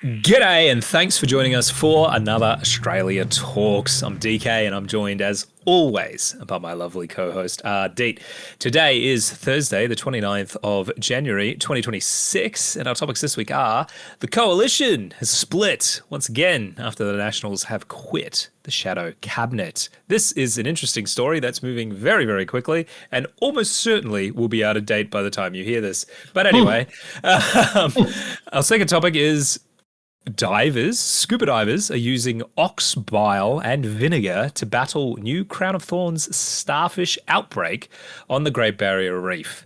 G'day and thanks for joining us for another Australia Talks. I'm DK and I'm joined as always by my lovely co-host Ardeet. Today is Thursday, the 29th of January 2026, and our topics this week are the coalition has split once again after the Nationals have quit the shadow cabinet. This is an interesting story that's moving very, very quickly and almost certainly will be out of date by the time you hear this. But anyway, our second topic is scuba divers are using ox bile and vinegar to battle new Crown of Thorns starfish outbreak on the Great Barrier Reef.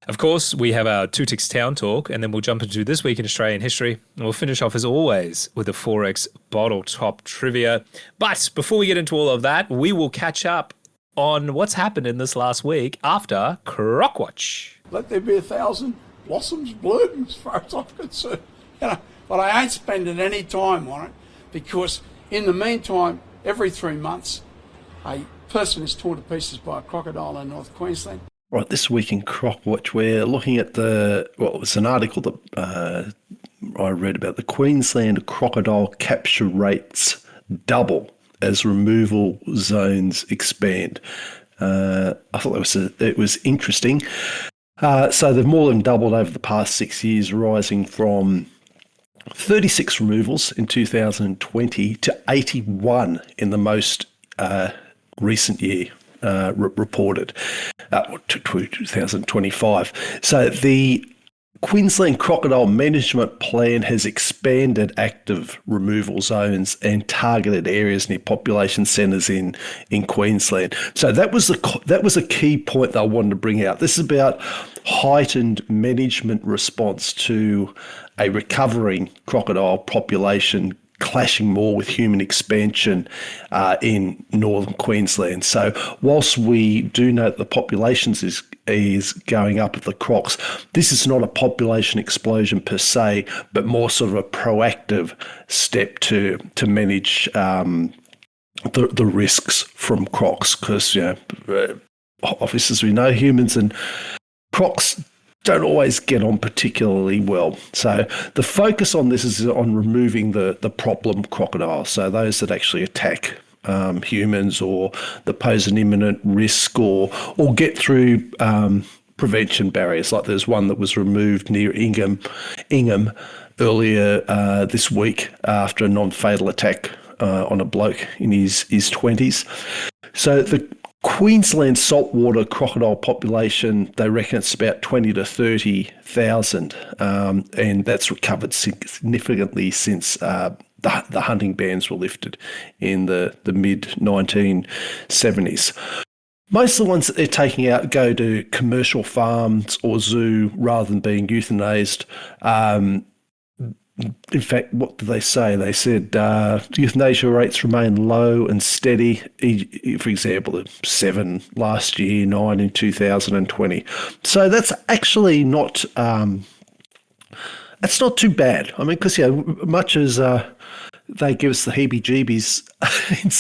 Of course, we have our Two Ticks Town Talk, and then we'll jump into This Week in Australian History, and we'll finish off, as always, with the 4X bottle top trivia. But before we get into all of that, we will catch up on what's happened in this last week after Croc Watch. Let there be 1,000 blossoms bloom, as far as I'm concerned. But I ain't spending any time on it because in the meantime, every 3 months, a person is torn to pieces by a crocodile in North Queensland. Right, this week in Croc Watch, we're looking at it was an article that I read about the Queensland crocodile capture rates double as removal zones expand. I thought it was interesting. So they've more than doubled over the past 6 years, rising from 36 removals in 2020 to 81 in the most recent year reported, 2025. So the Queensland Crocodile Management Plan has expanded active removal zones and targeted areas near population centres in Queensland. So that was a key point that I wanted to bring out. This is about heightened management response to a recovering crocodile population clashing more with human expansion in northern Queensland. So whilst we do note the populations is going up of the crocs, this is not a population explosion per se, but more sort of a proactive step to manage the risks from crocs, because obviously, as we know, humans and crocs don't always get on particularly well. So the focus on this is on removing the problem crocodiles, so those that actually attack humans or that pose an imminent risk or get through prevention barriers. Like there's one that was removed near Ingham earlier this week after a non-fatal attack on a bloke in his 20s. So the Queensland saltwater crocodile population, they reckon it's about 20 to 30,000, and that's recovered significantly since the hunting bans were lifted in the mid-1970s. Most of the ones that they're taking out go to commercial farms or zoo rather than being euthanized. In fact, what did they say? They said euthanasia rates remain low and steady. For example, 7 last year, 9 in 2020. So that's actually not that's not too bad. I mean, because much as they give us the heebie-jeebies in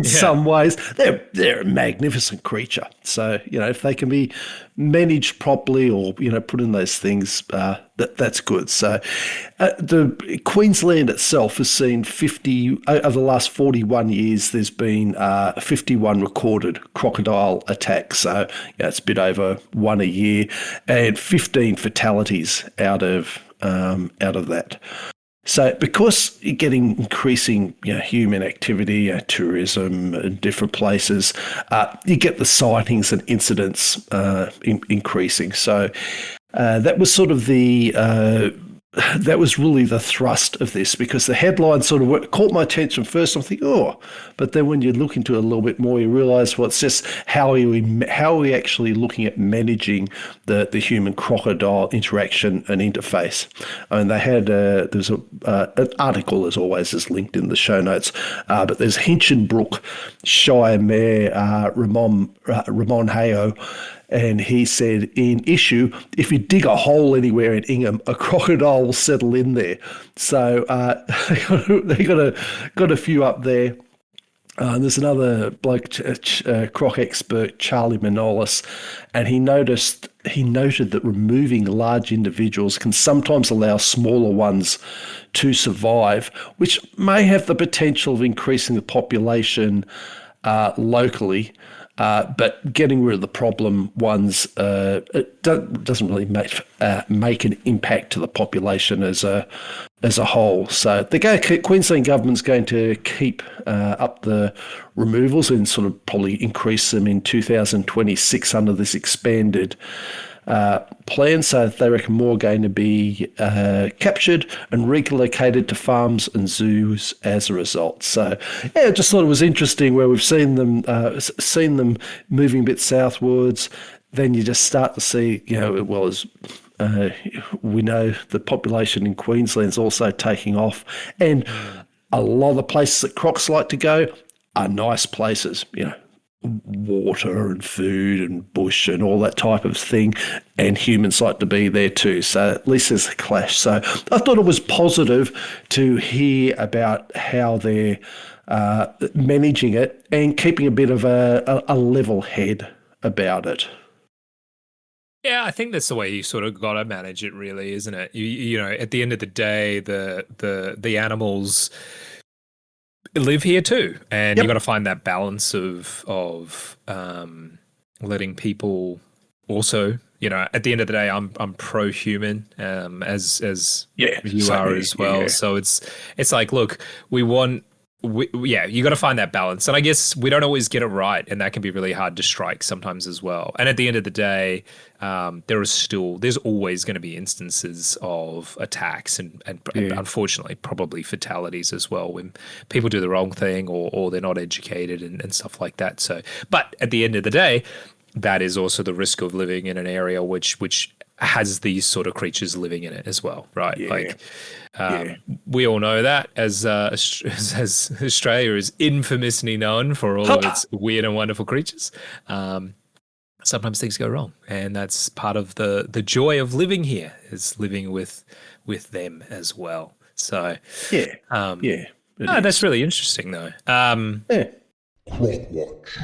some ways, they're a magnificent creature. So if they can be managed properly or put in those things, that's good. So the Queensland itself has seen 50 over the last 41 years. There's been 51 recorded crocodile attacks. So it's a bit over one a year, and 15 fatalities out of that. So because you're getting increasing human activity, tourism in different places, you get the sightings and incidents increasing. So that was sort of that was really the thrust of this, because the headline sort of caught my attention first. I'm thinking, but then when you look into it a little bit more, you realise, it's just how are we actually looking at managing the human crocodile interaction and interface. I mean, they had there's an article, as always, is linked in the show notes, but there's Hinchinbrook Shire Mayor Ramon Hayo. And he said, in issue, if you dig a hole anywhere in Ingham, a crocodile will settle in there. So they got a few up there. There's another bloke, Croc expert, Charlie Manolis, and he noted that removing large individuals can sometimes allow smaller ones to survive, which may have the potential of increasing the population locally. But getting rid of the problem ones it doesn't really make an impact to the population as a whole. So Queensland government's going to keep up the removals and sort of probably increase them in 2026 under this expanded plan. So they reckon more are going to be captured and relocated to farms and zoos as a result. So yeah, I just thought it was interesting where we've seen them moving a bit southwards. Then you just start to see, we know the population in Queensland's also taking off, and a lot of the places that crocs like to go are nice places, water and food and bush and all that type of thing, and humans like to be there too. So at least there's a clash. So I thought it was positive to hear about how they're managing it and keeping a bit of a level head about it. Yeah, I think that's the way you sort of got to manage it, really, isn't it? You know, at the end of the day, the animals live here too, and you got to find that balance of letting people also, at the end of the day, I'm pro-human, as you are as well. Yeah. So it's like, look, you got to find that balance, and I guess we don't always get it right, and that can be really hard to strike sometimes as well. And at the end of the day, there's always going to be instances of attacks and unfortunately probably fatalities as well when people do the wrong thing or they're not educated and stuff like that. So, but at the end of the day, that is also the risk of living in an area which has these sort of creatures living in it as well, right? Yeah. We all know that as Australia is infamously known for all of its weird and wonderful creatures. Sometimes things go wrong, and that's part of the joy of living here, is living with them as well. So that's really interesting though. Croc Watch.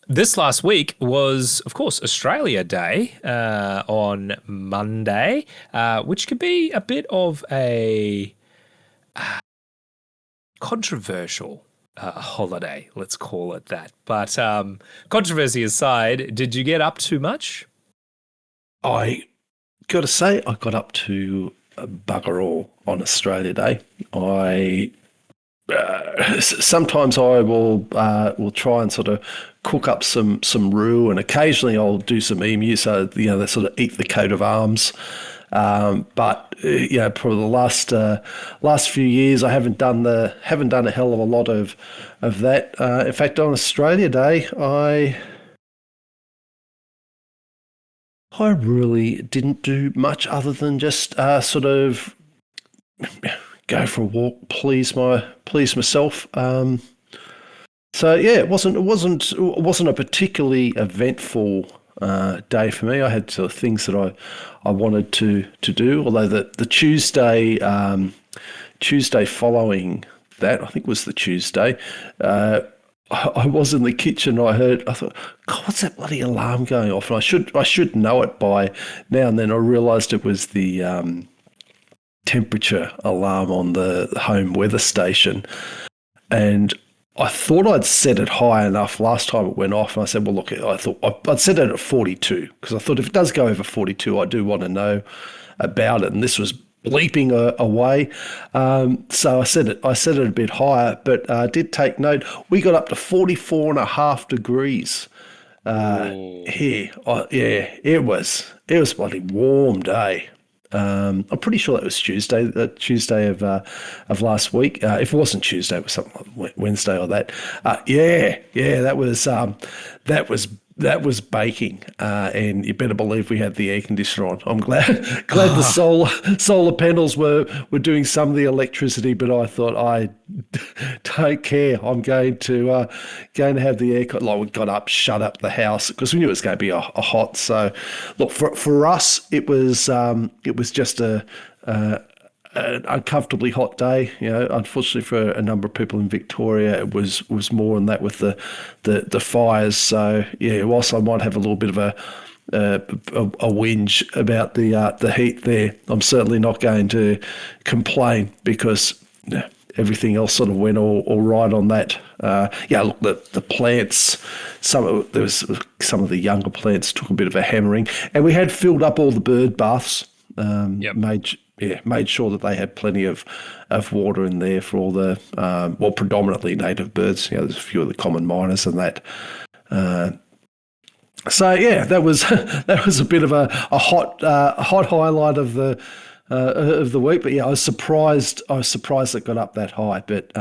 This last week was, of course, Australia Day on Monday, which could be a bit of a controversial holiday, let's call it that. But controversy aside, did you get up too much? I got to say, I got up to bugger all on Australia Day. Sometimes I will try and sort of cook up some roux, and occasionally I'll do some emu, so they sort of eat the coat of arms. But for the last few years, I haven't done a hell of a lot of that. In fact, on Australia Day, I really didn't do much other than just sort of go for a walk, please myself. So yeah, it wasn't a particularly eventful day for me. I had sort of things that I wanted to do. Although the Tuesday following that, I think it was the Tuesday, I was in the kitchen. I thought, God, what's that bloody alarm going off? And I should know it by now. And then I realised it was the temperature alarm on the home weather station, and I thought I'd set it high enough last time it went off, and I said, well, look, I thought I'd set it at 42, because I thought if it does go over 42, I do want to know about it, and this was bleeping away. So I set it a bit higher, but I did take note. We got up to 44.5 degrees here. It was a bloody warm day. I'm pretty sure that was Tuesday of last week. If it wasn't Tuesday, it was something like Wednesday or that. That was baking, and you better believe we had the air conditioner on. I'm glad the solar panels were doing some of the electricity, but I thought, I don't care. I'm going to have the air. Like, we got up, shut up the house, because we knew it was going to be a hot. So, look, for us, it was just a an uncomfortably hot day. Unfortunately for a number of people in Victoria, it was more than that with the fires. So yeah, whilst I might have a little bit of a whinge about the heat there, I'm certainly not going to complain because everything else sort of went all right on that. Look, the plants, some of the younger plants took a bit of a hammering, and we had filled up all the bird baths. Made sure that they had plenty of water in there for all the predominantly native birds. There's a few of the common miners and that. So yeah, that was that was a bit of a hot highlight of the week. But yeah, I was surprised it got up that high. But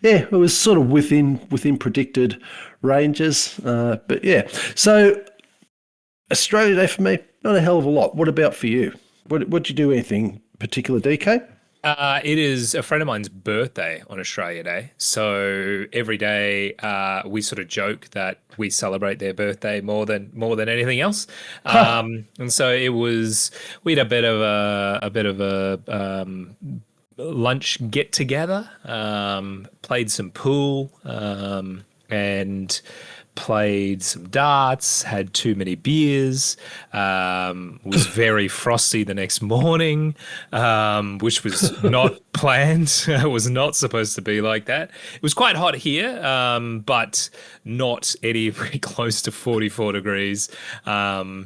it was sort of within predicted ranges. But yeah, so Australia Day for me, not a hell of a lot. What about for you? Would you do anything particular, DK? It is a friend of mine's birthday on Australia Day. So every day we sort of joke that we celebrate their birthday more than anything else. And so we had a bit of a lunch get together, played some pool, and played some darts, had too many beers, was very frosty the next morning, which was not planned. It was not supposed to be like that. It was quite hot here, but not anywhere close to 44 degrees. That's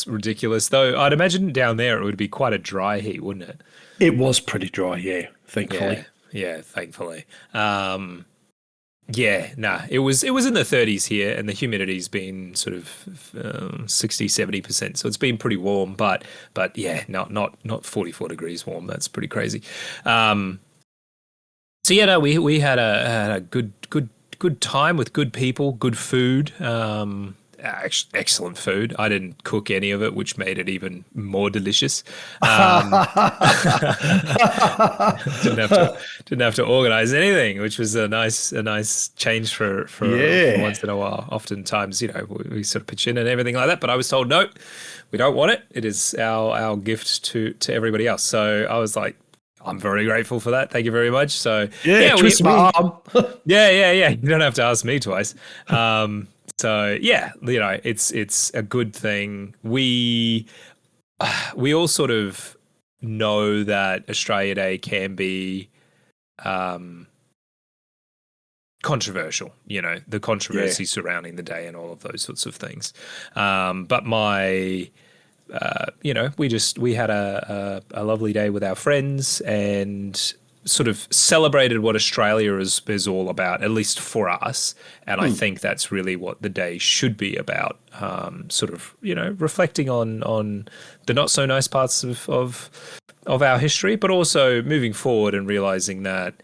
ridiculous, though. I'd imagine down there it would be quite a dry heat, wouldn't it? It was pretty dry, yeah, thankfully. Yeah, thankfully. It was in the 30s here, and the humidity's been sort of 60-70%, so it's been pretty warm, but yeah, not 44 degrees warm. That's pretty crazy. We had a good time with good people, good food. Excellent food. I didn't cook any of it, which made it even more delicious. Didn't have to organize anything, which was a nice change for once in a while. Oftentimes, we sort of pitch in and everything like that. But I was told, no, we don't want it. It is our gift to everybody else. So I was like, I'm very grateful for that. Thank you very much. So twist my arm. Yeah. You don't have to ask me twice. So yeah, it's a good thing. We all sort of know that Australia Day can be controversial, the controversy surrounding the day and all of those sorts of things. But we had a lovely day with our friends and sort of celebrated what Australia is all about, at least for us. And I think that's really what the day should be about, sort of, reflecting on the not so nice parts of our history, but also moving forward and realizing that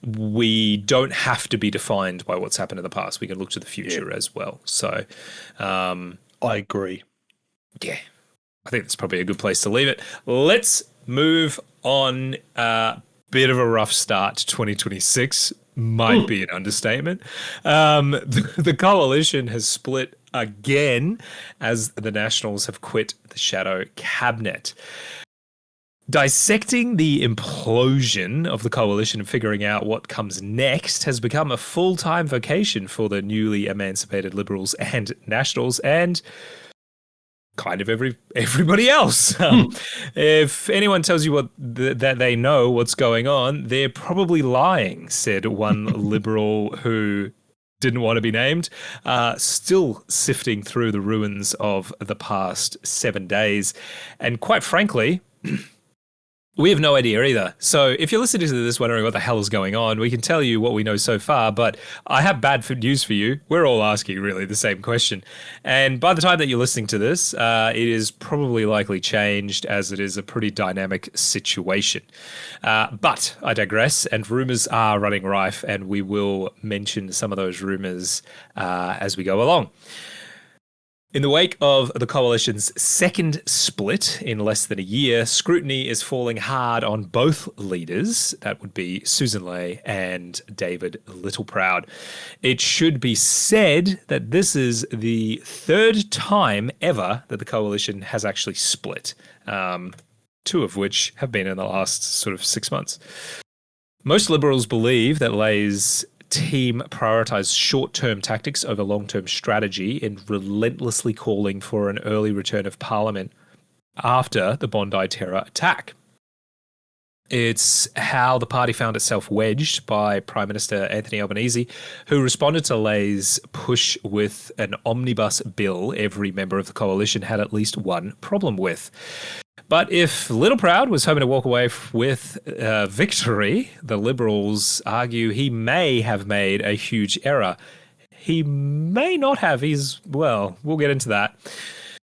we don't have to be defined by what's happened in the past. We can look to the future as well. So I agree. Yeah, I think that's probably a good place to leave it. Let's move on. Bit of a rough start to 2026 might be an understatement. The coalition has split again as the Nationals have quit the shadow cabinet. Dissecting the implosion of the coalition and figuring out what comes next has become a full-time vocation for the newly emancipated Liberals and Nationals, and kind of everybody else. If anyone tells you that they know what's going on, they're probably lying, said one Liberal who didn't want to be named, still sifting through the ruins of the past 7 days. And quite frankly, we have no idea either. So if you're listening to this wondering what the hell is going on, we can tell you what we know so far, but I have bad news for you. We're all asking really the same question. And by the time that you're listening to this, it is probably likely changed, as it is a pretty dynamic situation. But I digress, and rumors are running rife, and we will mention some of those rumors as we go along. In the wake of the coalition's second split in less than a year, scrutiny is falling hard on both leaders. That would be Susan Ley and David Littleproud. It should be said that this is the third time ever that the coalition has actually split. two of which have been in the last sort of 6 months. Most Liberals believe that Lay's team prioritised short-term tactics over long-term strategy in relentlessly calling for an early return of Parliament after the Bondi terror attack. It's how the party found itself wedged by Prime Minister Anthony Albanese, who responded to Lay's push with an omnibus bill every member of the coalition had at least one problem with. But if Littleproud was hoping to walk away with victory, the Liberals argue he may have made a huge error. He may not have. We'll get into that.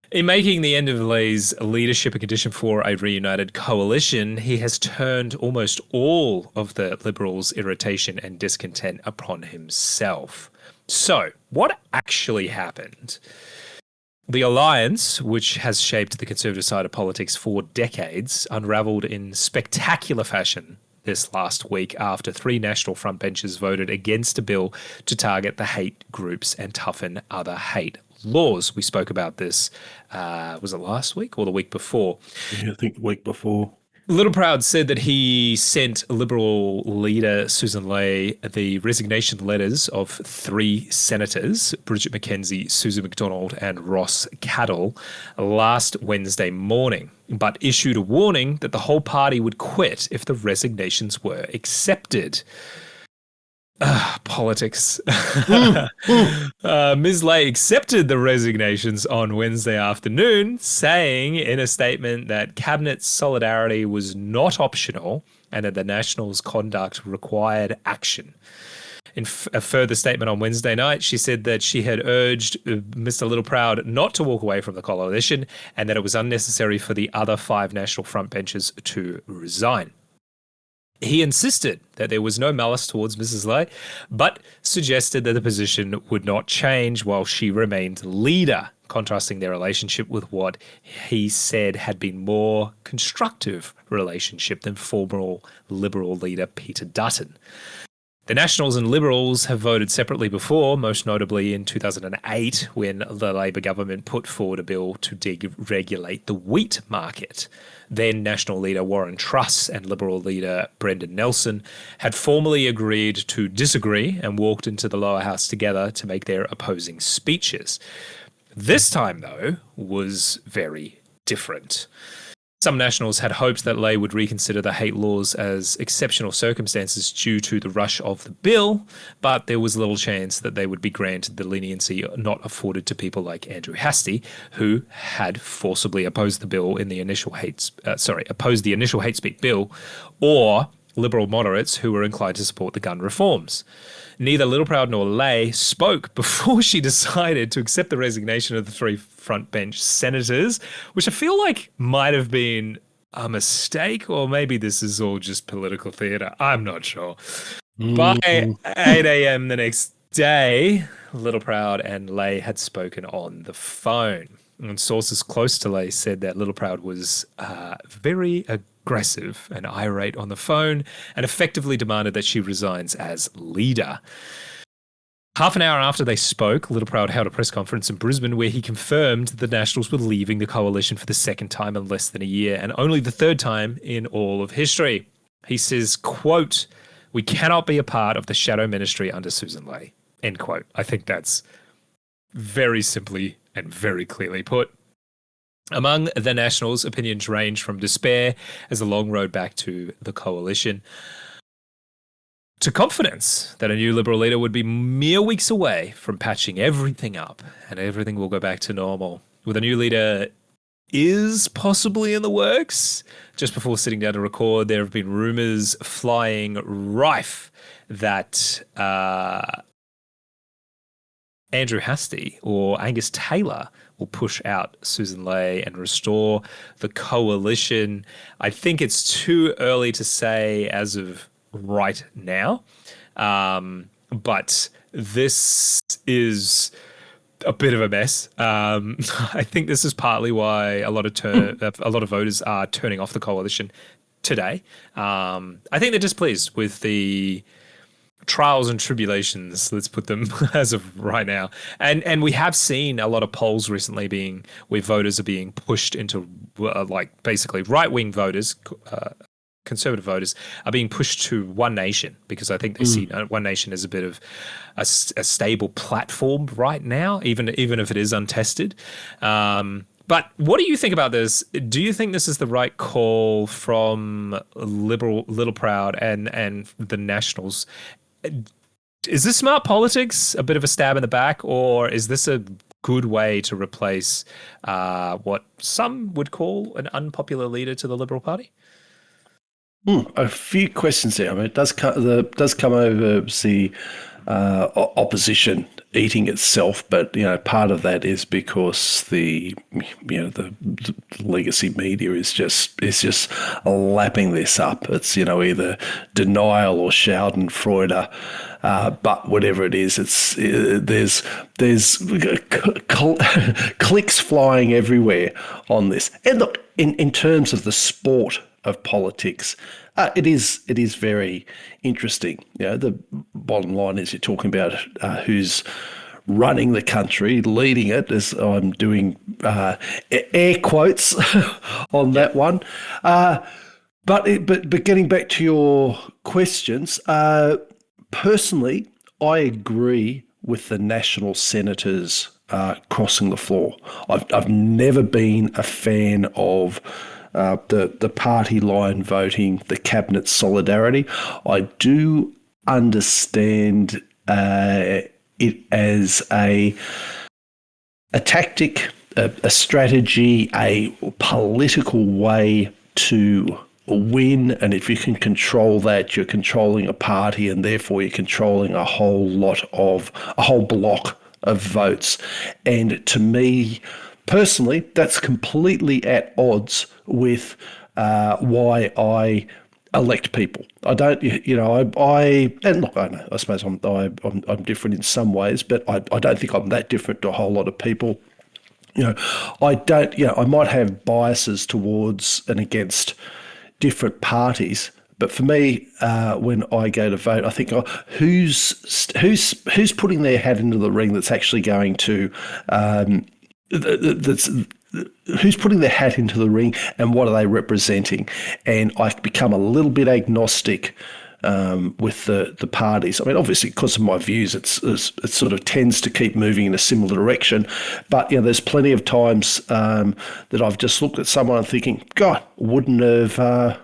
In making the end of Lay's leadership a condition for a reunited coalition, he has turned almost all of the Liberals' irritation and discontent upon himself. So, what actually happened? The alliance, which has shaped the Conservative side of politics for decades, unravelled in spectacular fashion this last week after 3 national frontbenchers voted against a bill to target the hate groups and toughen other hate laws. We spoke about this, was it last week or the week before? Yeah, I think the week before. Littleproud said that he sent Liberal leader Susan Ley the resignation letters of 3 senators, Bridget McKenzie, Susan McDonald and Ross Cadell, last Wednesday morning, but issued a warning that the whole party would quit if the resignations were accepted. Politics. Ms. Ley accepted the resignations on Wednesday afternoon, saying in a statement that Cabinet solidarity was not optional and that the Nationals' conduct required action. In a further statement on Wednesday night, she said that she had urged Mr. Littleproud not to walk away from the coalition and that it was unnecessary for the other 5 national frontbenchers to resign. He insisted that there was no malice towards Mrs. Ley, but suggested that the position would not change while she remained leader, contrasting their relationship with what he said had been more constructive relationship than former Liberal leader Peter Dutton. The Nationals and Liberals have voted separately before, most notably in 2008 when the Labor government put forward a bill to deregulate the wheat market. Then National leader Warren Truss and Liberal leader Brendan Nelson had formally agreed to disagree and walked into the lower house together to make their opposing speeches. This time, though, was very different. Some Nationals had hoped that Ley would reconsider the hate laws as exceptional circumstances due to the rush of the bill, but there was little chance that they would be granted the leniency not afforded to people like Andrew Hastie, who had forcibly opposed the bill in the initial opposed the initial hate speech bill, or Liberal moderates who were inclined to support the gun reforms. Neither Littleproud nor Ley spoke before she decided to accept the resignation of the 3 frontbench senators, which I feel like might have been a mistake, or maybe this is all just political theatre. I'm not sure. By 8 a.m. the next day, Littleproud and Ley had spoken on the phone. And sources close to Ley said that Littleproud was very aggressive and irate on the phone and effectively demanded that she resigns as leader. Half an hour after they spoke, Littleproud held a press conference in Brisbane where he confirmed the Nationals were leaving the coalition for the 2nd time in less than a year and only the 3rd time in all of history. He says, quote, "We cannot be a part of the shadow ministry under Susan Ley," end quote. I think that's very simply and very clearly put. Among the Nationals, opinions range from despair as a long road back to the coalition to confidence that a new Liberal leader would be mere weeks away from patching everything up and everything will go back to normal. With a new leader is possibly in the works. Just before sitting down to record, there have been rumours flying rife that Andrew Hastie or Angus Taylor will push out Susan Ley and restore the coalition. I think it's too early to say as of right now, but this is a bit of a mess. I think this is partly why a lot of voters are turning off the coalition today. I think they're displeased with the trials and tribulations, let's put them as of right now. And we have seen a lot of polls recently where voters are being pushed into like basically right-wing voters, conservative voters are being pushed to One Nation because I think they see One Nation as a bit of a stable platform right now, even if it is untested. But what do you think about this? Do you think this is the right call from Little Proud and the Nationals? Is this smart politics, a bit of a stab in the back, or is this a good way to replace what some would call an unpopular leader to the Liberal Party? A few questions there. I mean, it does come over the opposition eating itself, but part of that is because the legacy media is just lapping this up. It's either denial or Schadenfreude. But whatever it is, there's clicks flying everywhere on this. And look, in terms of the sport of politics, it is very interesting. The bottom line is you're talking about who's running the country, leading it, as I'm doing air quotes on that one. But getting back to your questions, personally, I agree with the national senators crossing the floor. I've never been a fan of the party line voting, the cabinet solidarity. I do understand it as a tactic, a strategy, a political way to win, and if you can control that, you're controlling a party, and therefore you're controlling a whole block of votes. And to me, personally, that's completely at odds with why I elect people. I don't, and look, I know, I suppose I'm different in some ways, but I don't think I'm that different to a whole lot of people. I might have biases towards and against different parties, but for me, when I go to vote, I think, who's putting their hat into the ring that's actually going to who's putting their hat into the ring, and what are they representing? And I become a little bit agnostic with the parties. I mean, obviously, because of my views, it sort of tends to keep moving in a similar direction. But there's plenty of times that I've just looked at someone and thinking, God, wouldn't have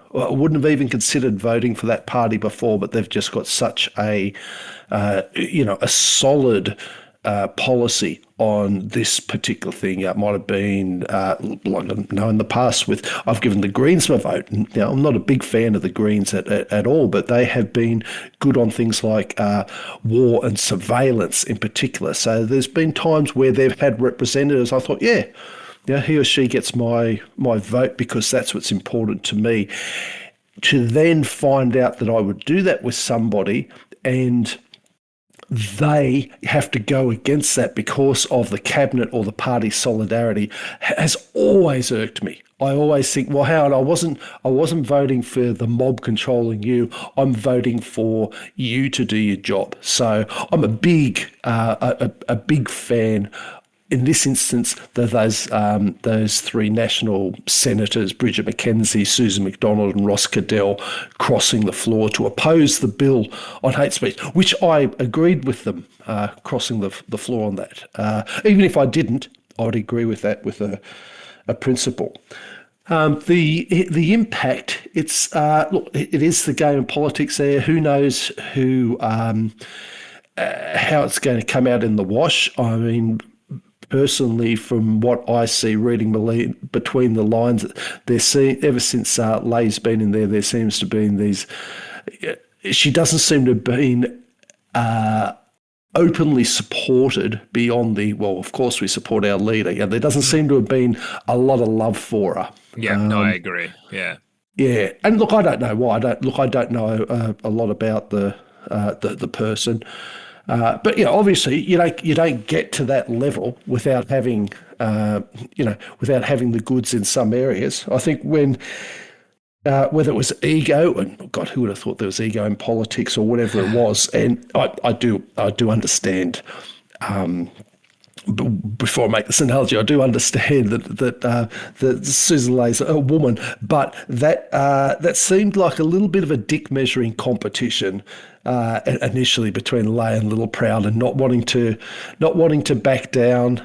even considered voting for that party before, but they've just got such a solid policy on this particular thing. It might have been, like I know in the past I've given the Greens my vote. And, I'm not a big fan of the Greens at all, but they have been good on things like war and surveillance in particular. So there's been times where they've had representatives. I thought, he or she gets my vote because that's what's important to me. To then find out that I would do that with somebody and they have to go against that because of the cabinet or the party solidarity has always irked me. I always think, well, Howard, I wasn't voting for the mob controlling you. I'm voting for you to do your job. So I'm a big fan. In this instance, those three national senators, Bridget McKenzie, Susan McDonald and Ross Cadell, crossing the floor to oppose the bill on hate speech, which I agreed with them crossing the floor on that. Even if I didn't, I would agree with that with a principle. The impact, it's look, it is the game of politics there. Who knows how it's going to come out in the wash? I mean, personally, from what I see, reading between the lines, ever since Lay's been in there seems to be these. She doesn't seem to have been openly supported beyond of course we support our leader. There doesn't seem to have been a lot of love for her. Yeah, no, I agree. Yeah. Yeah, and look, I don't know why. I don't know a lot about the person. But obviously, you don't get to that level without having, without having the goods in some areas. I think when whether it was ego, and God, who would have thought there was ego in politics or whatever it was. And I do understand. Before I make this analogy, I do understand that Susan Lay's a woman, but that seemed like a little bit of a dick measuring competition initially between Lay and Little Proud, and not wanting to back down.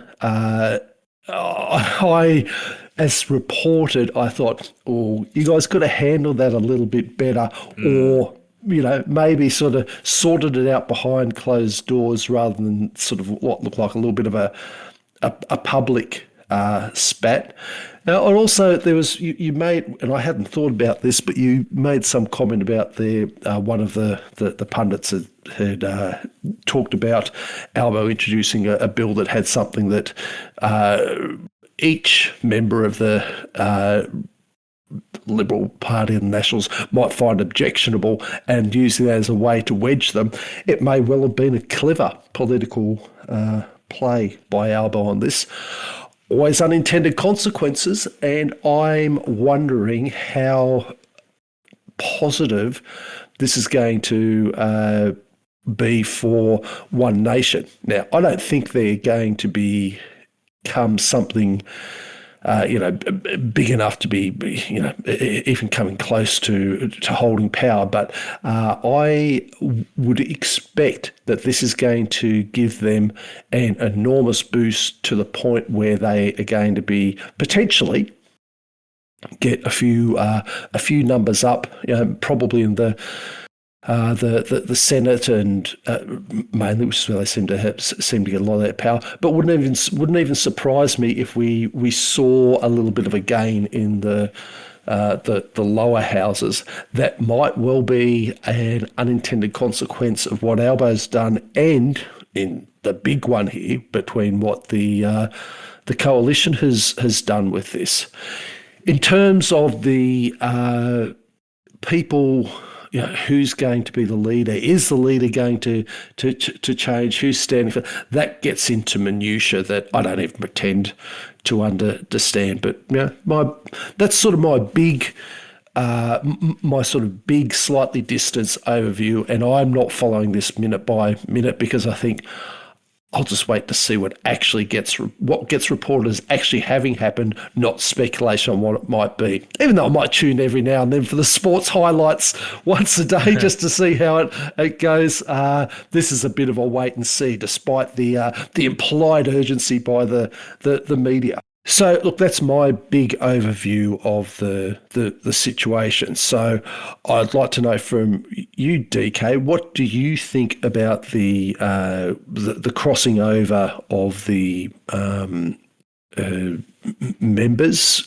As reported, I thought, oh, you guys could have handled that a little bit better, or maybe sort of sorted it out behind closed doors rather than sort of what looked like a little bit of a public spat. Now, and also there was you made, and I hadn't thought about this, but you made some comment about one of the pundits had talked about Albo introducing a bill that had something that each member of the Liberal Party and Nationals might find objectionable, and using that as a way to wedge them. It may well have been a clever political play by Albo on this. Always unintended consequences, and I'm wondering how positive this is going to be for One Nation. Now, I don't think they're going to become something big enough to be, even coming close to holding power. But I would expect that this is going to give them an enormous boost to the point where they are going to be potentially get a few numbers up, probably in the Senate and mainly, which is where they seem to get a lot of that power. But wouldn't even surprise me if we saw a little bit of a gain in the lower houses. That might well be an unintended consequence of what Albo's done, and in the big one here between what the coalition has done with this. In terms of the people, who's going to be the leader? Is the leader going to change? Who's standing for? That gets into minutiae that I don't even pretend to understand. But that's sort of my big, slightly distance overview, and I'm not following this minute by minute because I think I'll just wait to see what gets reported as actually having happened, not speculation on what it might be. Even though I might tune every now and then for the sports highlights once a day just to see how it goes. This is a bit of a wait and see, despite the implied urgency by the media. So, look, that's my big overview of the situation. So I'd like to know from you, DK, what do you think about the crossing over of the members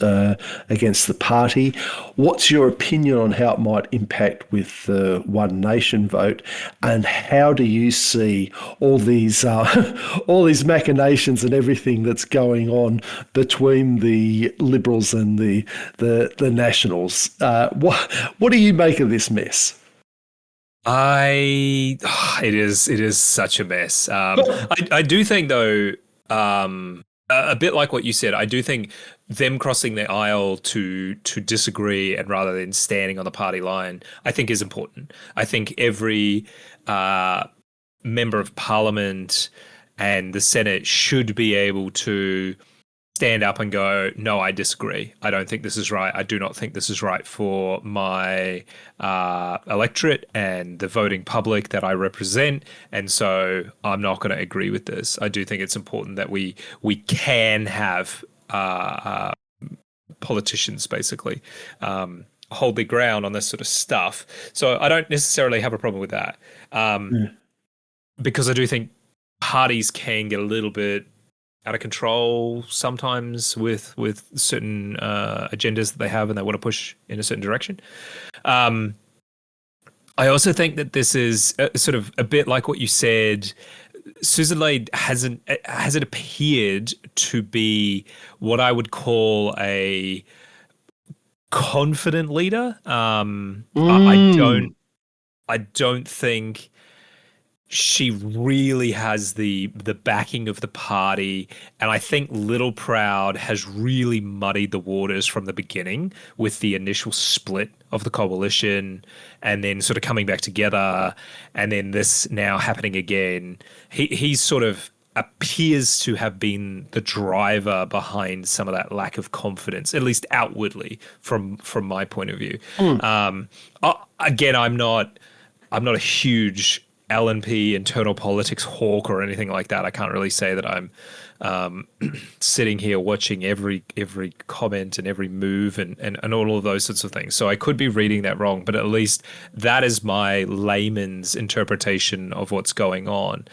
against the party? What's your opinion on how it might impact with the One Nation vote, and how do you see all these machinations and everything that's going on between the Liberals and the Nationals? What do you make of this mess? It is such a mess. I do think though. A bit like what you said, I do think them crossing the aisle to disagree and rather than standing on the party line, I think is important. I think every member of parliament and the Senate should be able to stand up and go, no, I disagree. I don't think this is right. I do not think this is right for my electorate and the voting public that I represent. And so I'm not going to agree with this. I do think it's important that we can have politicians basically hold their ground on this sort of stuff. So I don't necessarily have a problem with that because I do think parties can get a little bit out of control sometimes with certain agendas that they have and they want to push in a certain direction. I also think that this is sort of a bit like what you said. Susan Lade hasn't appeared to be what I would call a confident leader. I don't think she really has the backing of the party, and I think Little Proud has really muddied the waters from the beginning with the initial split of the coalition, and then sort of coming back together, and then this now happening again. He's sort of appears to have been the driver behind some of that lack of confidence, at least outwardly, from my point of view. Again, I'm not a huge LNP internal politics hawk or anything like that. I can't really say that I'm sitting here watching every comment and every move and all of those sorts of things. So I could be reading that wrong, but at least that is my layman's interpretation of what's going on.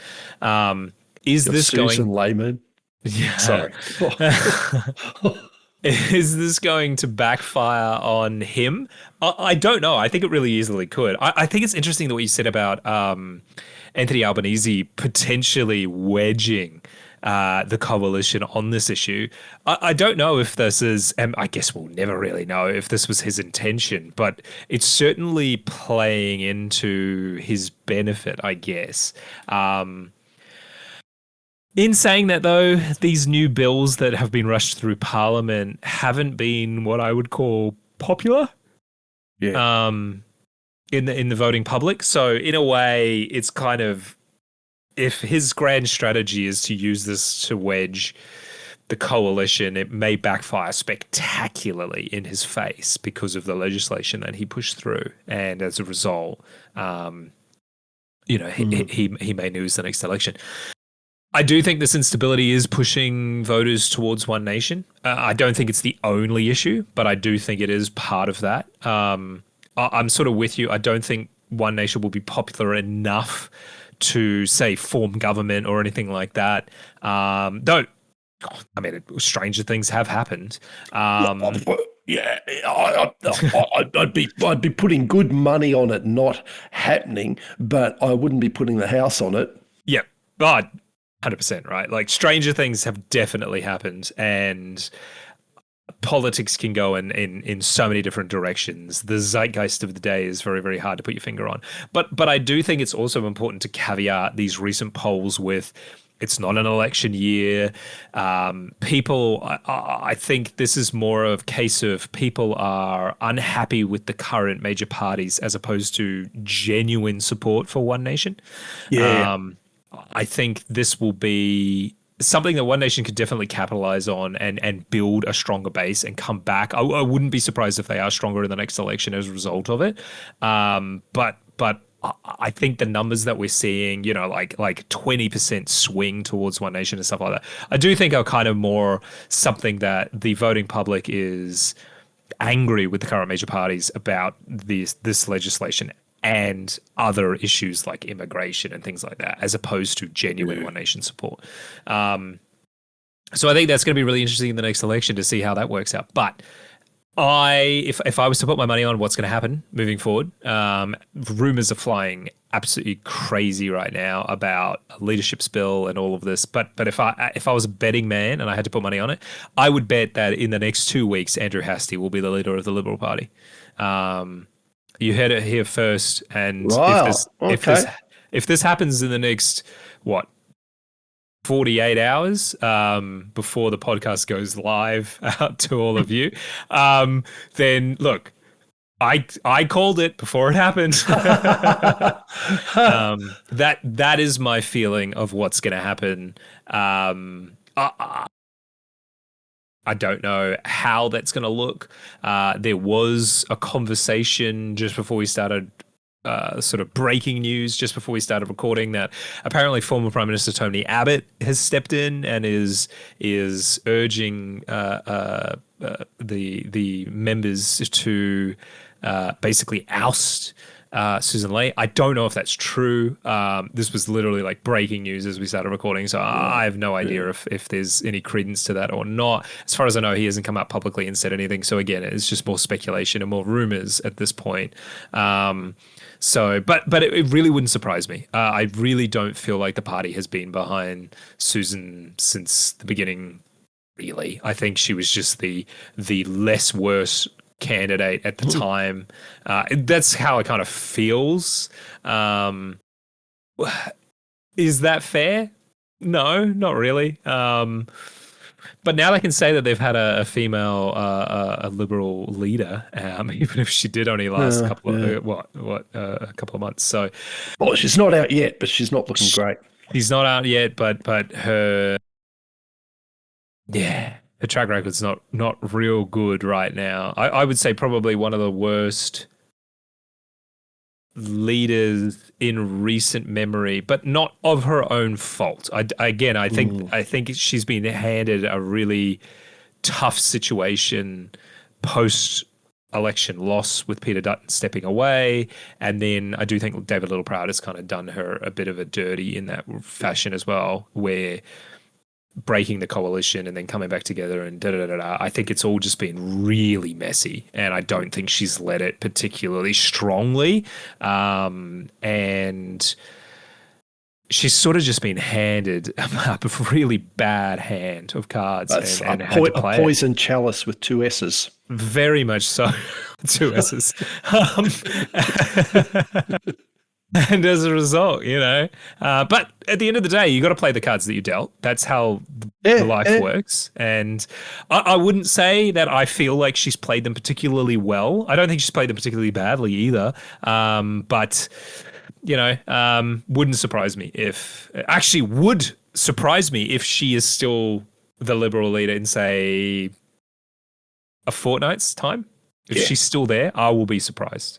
Is You're this Susan going? Layman? Yeah. Sorry. Is this going to backfire on him? I don't know. I think it really easily could. I think it's interesting the way you said about Anthony Albanese potentially wedging the coalition on this issue. I don't know if this is, and I guess we'll never really know if this was his intention, but it's certainly playing into his benefit, I guess. In saying that, though, these new bills that have been rushed through Parliament haven't been what I would call popular. Yeah. In the voting public. So in a way, it's kind of, if his grand strategy is to use this to wedge the coalition, it may backfire spectacularly in his face because of the legislation that he pushed through, and as a result, he may lose the next election. I do think this instability is pushing voters towards One Nation. I don't think it's the only issue, but I do think it is part of that. I'm sort of with you. I don't think One Nation will be popular enough to, say, form government or anything like that. Stranger things have happened. Yeah, I'd be putting good money on it not happening, but I wouldn't be putting the house on it. Yeah, but 100%, right? Like, stranger things have definitely happened, and politics can go in so many different directions. The zeitgeist of the day is very, very hard to put your finger on. But I do think it's also important to caveat these recent polls with, it's not an election year. I think this is more of a case of people are unhappy with the current major parties as opposed to genuine support for One Nation. Yeah. I think this will be something that One Nation could definitely capitalize on and build a stronger base and come back. I wouldn't be surprised if they are stronger in the next election as a result of it. But I think the numbers that we're seeing, like 20% swing towards One Nation and stuff like that, I do think are kind of more something that the voting public is angry with the current major parties about this legislation and other issues like immigration and things like that, as opposed to genuine One Nation support. So I think that's going to be really interesting in the next election to see how that works out. But if I was to put my money on what's going to happen moving forward, rumors are flying absolutely crazy right now about a leadership spill and all of this. But if I was a betting man and I had to put money on it, I would bet that in the next 2 weeks, Andrew Hastie will be the leader of the Liberal Party. You heard it here first, and Wow. if this happens in the next 48 hours before the podcast goes live out to all of you, then look, I called it before it happened. That is my feeling of what's going to happen. I don't know how that's going to look. There was a conversation just before we started, sort of breaking news just before we started recording, that apparently former Prime Minister Tony Abbott has stepped in and is urging the members to basically oust Susan Lee. I don't know if that's true. This was literally like breaking news as we started recording, so I have no idea if there's any credence to that or not. As far as I know, he hasn't come out publicly and said anything. So again, it's just more speculation and more rumors at this point. But it really wouldn't surprise me. I really don't feel like the party has been behind Susan since the beginning. Really, I think she was just the less worse candidate at the time. That's how it kind of feels. Is that fair? No, not really. But now they can say that they've had a female, a liberal leader, even if she did only last a couple of months. So, well, she's not out yet, but she's not looking great. She's not out yet, but her track record's not real good right now. I would say probably one of the worst leaders in recent memory, but not of her own fault. I think she's been handed a really tough situation post election loss with Peter Dutton stepping away, and then I do think David Littleproud has kind of done her a bit of a dirty in that fashion as well, where breaking the coalition and then coming back together and da-da-da-da. I think it's all just been really messy, and I don't think she's led it particularly strongly. And she's sort of just been handed a really bad hand of cards. That's and a poison chalice with 2 S's. Very much so. 2 S's. And as a result, but at the end of the day, you got to play the cards that you dealt. That's how the life works. And I wouldn't say that I feel like she's played them particularly well. I don't think she's played them particularly badly either. But, wouldn't surprise me would surprise me if she is still the Liberal leader in, say, a fortnight's time. If she's still there, I will be surprised.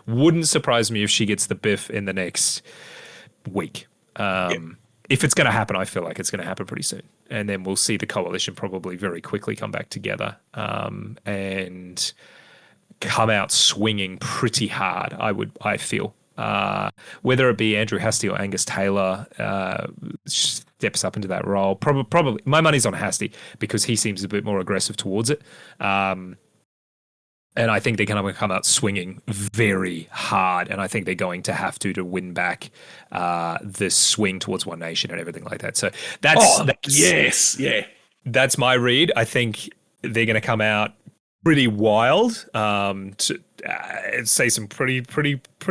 Wouldn't surprise me if she gets the biff in the next week. If it's going to happen, I feel like it's going to happen pretty soon. And then we'll see the coalition probably very quickly come back together and come out swinging pretty hard, I feel. Whether it be Andrew Hastie or Angus Taylor steps up into that role. Probably my money's on Hastie because he seems a bit more aggressive towards it. And I think they're going to come out swinging very hard, and I think they're going to have to win back this swing towards One Nation and everything like that. So that's that's my read. I think they're going to come out pretty wild, to say some pretty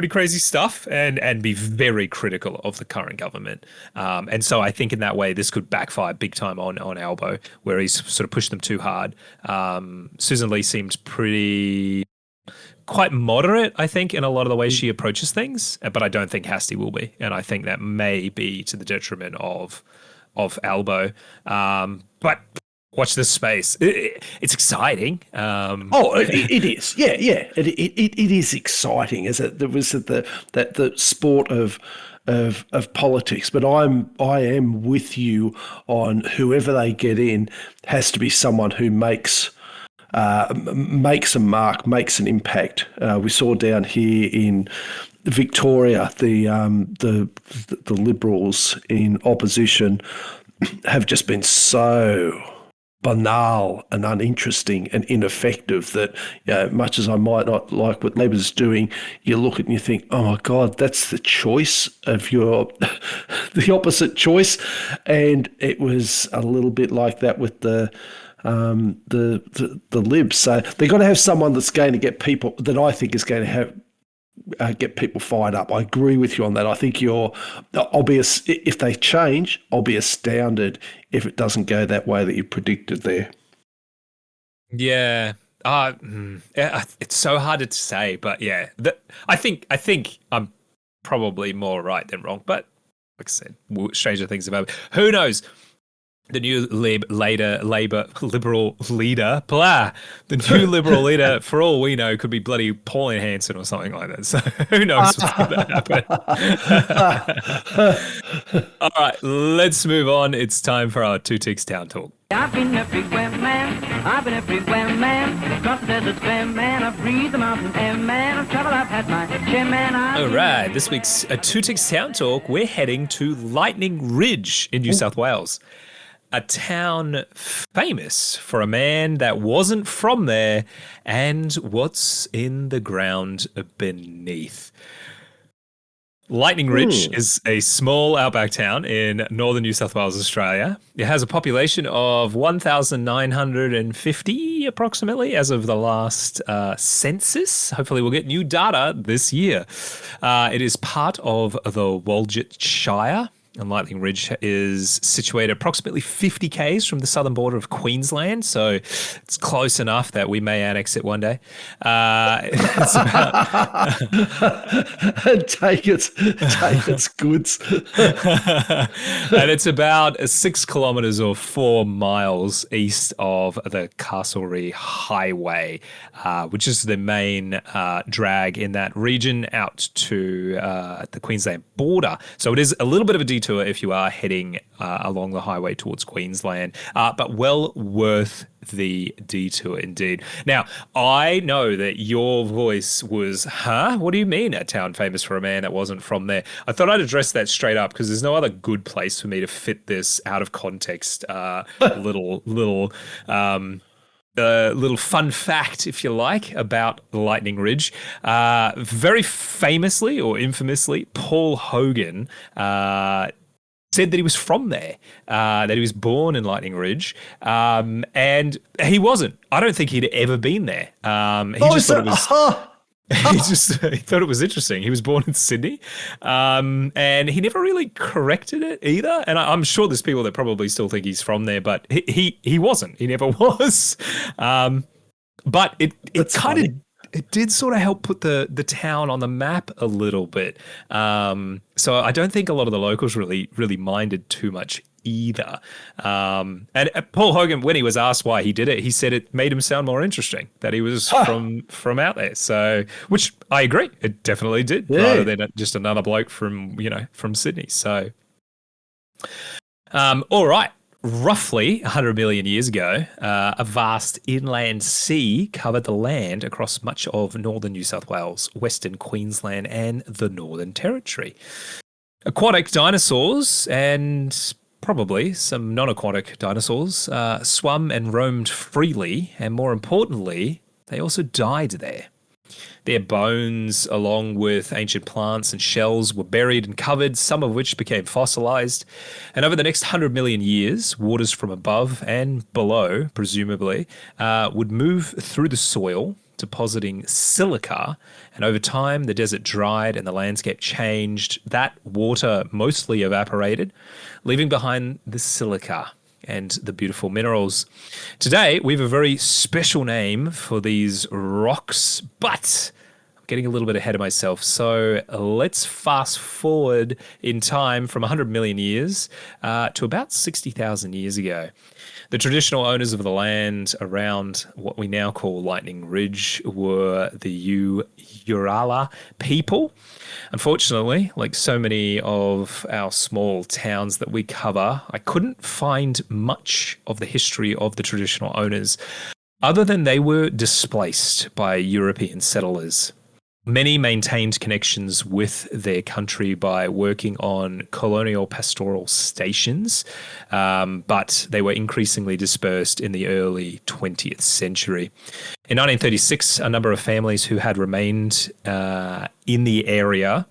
crazy stuff, and be very critical of the current government. And so I think in that way, this could backfire big time on Albo, where he's sort of pushed them too hard. Susan Lee seemed quite moderate, I think, in a lot of the ways she approaches things, but I don't think Hastie will be. And I think that may be to the detriment of Albo. But watch this space. It's exciting. It is. Yeah. It is exciting. There was the sport of politics, but I am with you on whoever they get in has to be someone who makes a mark, makes an impact. We saw down here in Victoria the Liberals in opposition have just been so banal and uninteresting and ineffective that, much as I might not like what Labor's doing, you look at it and you think, oh my God, that's the choice of the opposite choice. And it was a little bit like that with the Libs. So they've got to have someone that's going to get people, that I think is going to have get people fired up. I agree with you on that. I think if they change, I'll be astounded if it doesn't go that way that you predicted there. Yeah. It's so hard to say, but yeah, I think I'm probably more right than wrong, but like I said, stranger things have happened. Who knows? The new Liberal leader, the new Liberal leader, for all we know, could be bloody Pauline Hanson or something like that. So who knows what's going to happen? All right, let's move on. It's time for our Two Ticks Town Talk. I've been everywhere, man. I've been everywhere, man. Across the desert, fair man. I've breathed the mountain air, man. I've traveled, I've had my share, man. All right, this week's Two Ticks Town Talk, we're heading to Lightning Ridge in New South Wales. A town famous for a man that wasn't from there and what's in the ground beneath. Lightning Ridge is a small outback town in northern New South Wales, Australia. It has a population of 1,950 approximately as of the last census. Hopefully we'll get new data this year. It is part of the Walgett Shire. And Lightning Ridge is situated approximately 50 k's from the southern border of Queensland, so it's close enough that we may annex it one day. It's about take its goods. and it's about 6 kilometers or 4 miles east of the Castlereagh Highway, which is the main drag in that region out to the Queensland border. So it is a little bit of a detour if you are heading along the highway towards Queensland, but well worth the detour indeed. Now, I know that your voice was, what do you mean a town famous for a man that wasn't from there? I thought I'd address that straight up because there's no other good place for me to fit this out of context little fun fact, if you like, about Lightning Ridge. Very famously or infamously, Paul Hogan said that he was from there, that he was born in Lightning Ridge, and he wasn't. I don't think he'd ever been there. He just thought it was. He thought it was interesting. He was born in Sydney, and he never really corrected it either. And I'm sure there's people that probably still think he's from there, but he wasn't. He never was. But it kind of it did sort of help put the town on the map a little bit. So I don't think a lot of the locals really minded too much either. And Paul Hogan, when he was asked why he did it, he said it made him sound more interesting that he was from out there. So, which I agree, it definitely did, rather than just another bloke from Sydney. So, all right. Roughly 100 million years ago, a vast inland sea covered the land across much of northern New South Wales, western Queensland, and the Northern Territory. Aquatic dinosaurs and probably some non-aquatic dinosaurs swam and roamed freely, and more importantly, they also died there. Their bones, along with ancient plants and shells, were buried and covered, some of which became fossilized. And over the next 100 million years, waters from above and below, presumably, would move through the soil, depositing silica. And over time, the desert dried and the landscape changed. That water mostly evaporated, leaving behind the silica and the beautiful minerals. Today, we have a very special name for these rocks, but I'm getting a little bit ahead of myself. So let's fast forward in time from 100 million years to about 60,000 years ago. The traditional owners of the land around what we now call Lightning Ridge were the Urala people. Unfortunately, like so many of our small towns that we cover, I couldn't find much of the history of the traditional owners other than they were displaced by European settlers. Many maintained connections with their country by working on colonial pastoral stations, but they were increasingly dispersed in the early 20th century. In 1936, a number of families who had remained in the area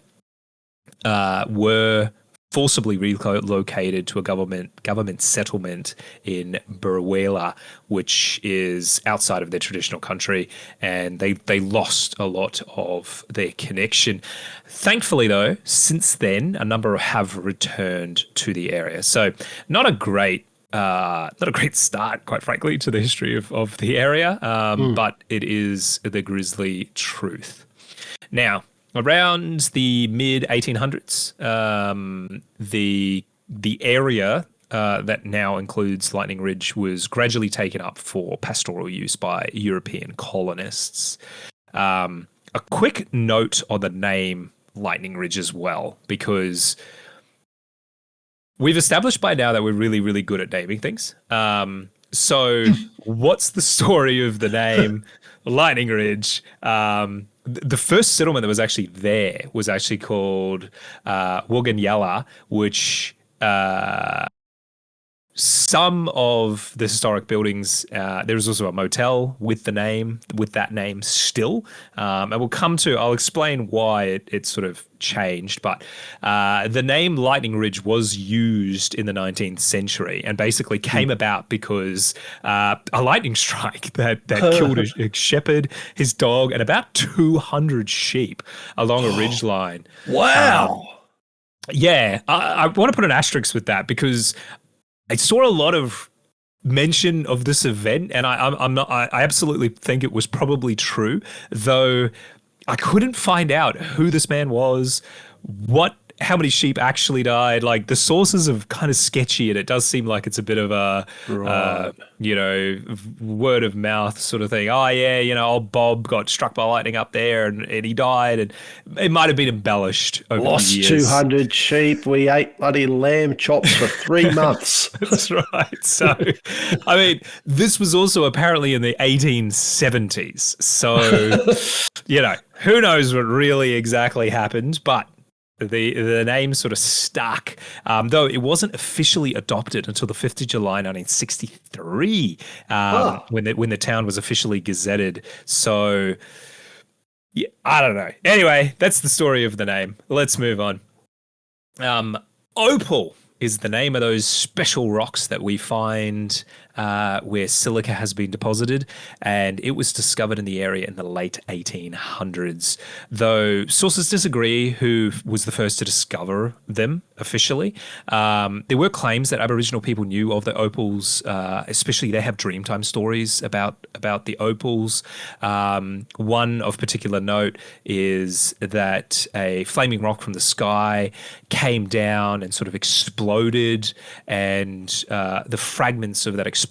were forcibly relocated to a government settlement in Burwela, which is outside of their traditional country, and they lost a lot of their connection. Thankfully, though, since then, a number have returned to the area. So not a great start, quite frankly, to the history of the area, but it is the grisly truth. Now, around the mid-1800s, the area that now includes Lightning Ridge was gradually taken up for pastoral use by European colonists. A quick note on the name Lightning Ridge as well, because we've established by now that we're really, really good at naming things. So what's the story of the name Lightning Ridge? The first settlement that was actually there was actually called Woganyala, which some of the historic buildings, there is also a motel with that name still. And I'll explain why it sort of changed, but the name Lightning Ridge was used in the 19th century and basically came about because a lightning strike that killed a shepherd, his dog, and about 200 sheep along a ridge line. Wow. Yeah, I want to put an asterisk with that because I saw a lot of mention of this event, and I'm not. I absolutely think it was probably true, though I couldn't find out who this man was, how many sheep actually died. Like the sources are kind of sketchy, and it does seem like it's a bit of a, Right. word of mouth sort of thing. Oh yeah, old Bob got struck by lightning up there, and he died, and it might have been embellished over the Lost years. 200 sheep. We ate bloody lamb chops for 3 months. That's right. So, I mean, this was also apparently in the 1870s. So, who knows what really exactly happened, but the name sort of stuck, though it wasn't officially adopted until the 5th of July 1963, when the town was officially gazetted. So, yeah, I don't know. Anyway, that's the story of the name. Let's move on. Opal is the name of those special rocks that we find where silica has been deposited, and it was discovered in the area in the late 1800s, though sources disagree who was the first to discover them officially. There were claims that Aboriginal people knew of the opals, especially they have Dreamtime stories about the opals. One of particular note is that a flaming rock from the sky came down and sort of exploded, and the fragments of that explosion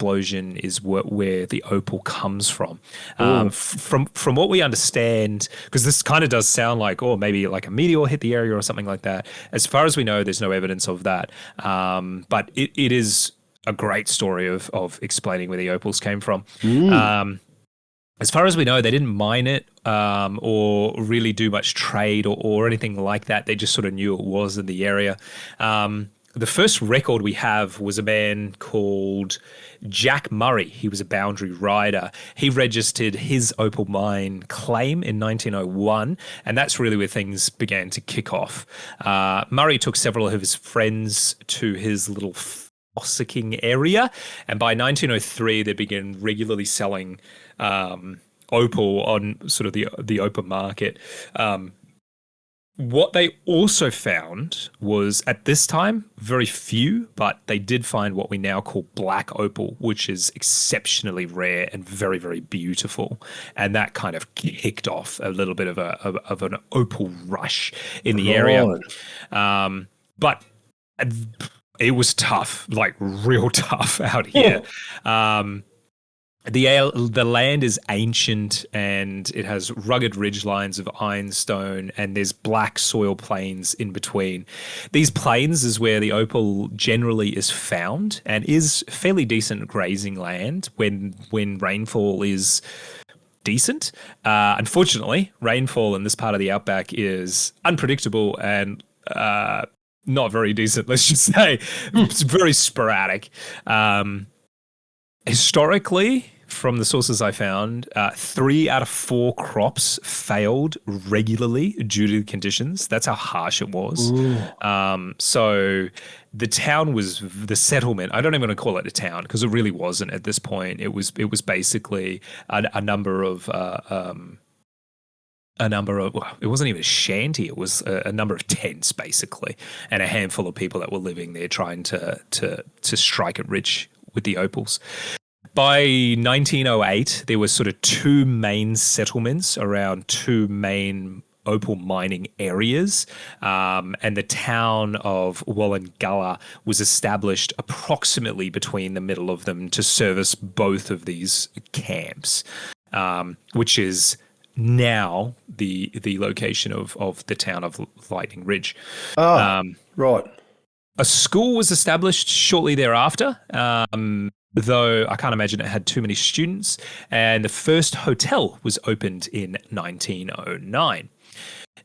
is where the opal comes from. From what we understand, because this kind of does sound like, maybe like a meteor hit the area or something like that. As far as we know, there's no evidence of that. But it is a great story of explaining where the opals came from. As far as we know, they didn't mine it or really do much trade or anything like that. They just sort of knew it was in the area. The first record we have was a man called Jack Murray. He was a boundary rider. He registered his opal mine claim in 1901, and that's really where things began to kick off. Murray took several of his friends to his little fossicking area, and by 1903 they began regularly selling opal on sort of the open market. What they also found was, at this time, very few, but they did find what we now call black opal, which is exceptionally rare and very, very beautiful. And that kind of kicked off a little bit of an opal rush in the area. But it was tough, like real tough out here. The land is ancient, and it has rugged ridge lines of ironstone, and there's black soil plains in between. These plains is where the opal generally is found, and is fairly decent grazing land when rainfall is decent. Unfortunately, rainfall in this part of the outback is unpredictable and not very decent, let's just say. It's very sporadic. Historically, from the sources I found, 3 out of 4 crops failed regularly due to the conditions. That's how harsh it was. So the town was the settlement. I don't even want to call it a town because it really wasn't at this point. It was basically a number of. It wasn't even a shanty. It was a number of tents, basically, and a handful of people that were living there trying to strike it rich with the opals. By 1908, there were sort of 2 main settlements around 2 main opal mining areas, and the town of Wollongullah was established approximately between the middle of them to service both of these camps, which is now the location of the town of Lightning Ridge. Right. A school was established shortly thereafter, though I can't imagine it had too many students, and the first hotel was opened in 1909.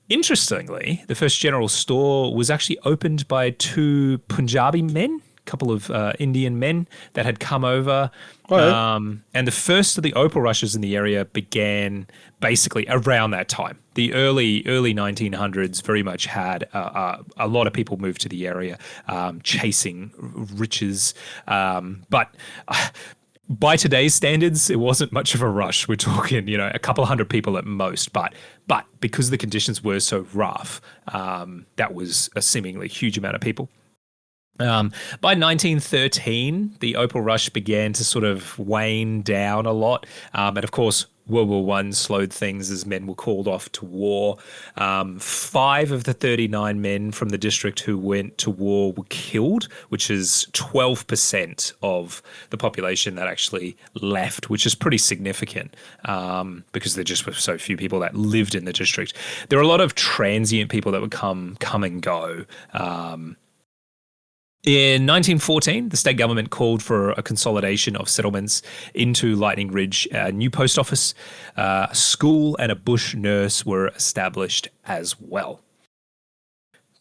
Interestingly, the first general store was actually opened by 2 Punjabi men, a couple of Indian men that had come over. And the first of the opal rushes in the area began basically around that time. The early 1900s very much had a lot of people moved to the area chasing riches. But by today's standards, it wasn't much of a rush. We're talking, a couple hundred people at most. But because the conditions were so rough, that was a seemingly huge amount of people. By 1913, the opal rush began to sort of wane down a lot. And of course, World War I slowed things as men were called off to war. 5 of the 39 men from the district who went to war were killed, which is 12% of the population that actually left, which is pretty significant because there just were so few people that lived in the district. There were a lot of transient people that would come and go. In 1914, the state government called for a consolidation of settlements into Lightning Ridge. A new post office, a school, and a bush nurse were established as well.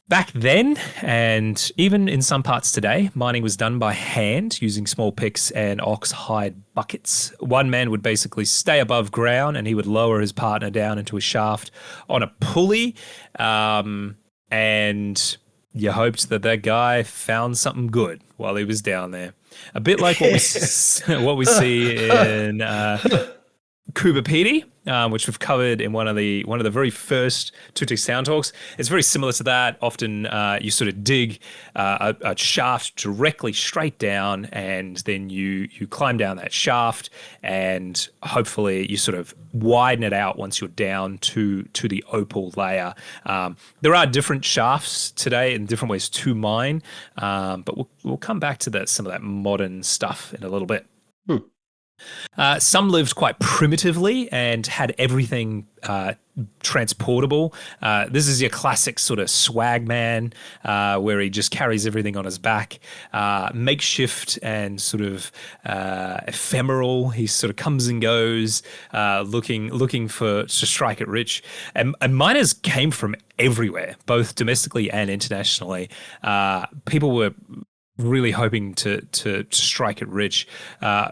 Back then, and even in some parts today, mining was done by hand using small picks and ox hide buckets. One man would basically stay above ground and he would lower his partner down into a shaft on a pulley, and you hoped that guy found something good while he was down there. A bit like what we see in Kuba Pedy, which we've covered in one of the very first Tutic Sound Talks. It's very similar to that. Often you sort of dig a shaft directly straight down, and then you climb down that shaft, and hopefully you sort of widen it out once you're down to the opal layer. There are different shafts today and different ways to mine, but we'll come back to some of that modern stuff in a little bit. Some lived quite primitively and had everything transportable. This is your classic sort of swag man, where he just carries everything on his back. Makeshift and sort of ephemeral. He sort of comes and goes, looking to strike it rich. And miners came from everywhere, both domestically and internationally. People were really hoping to strike it rich.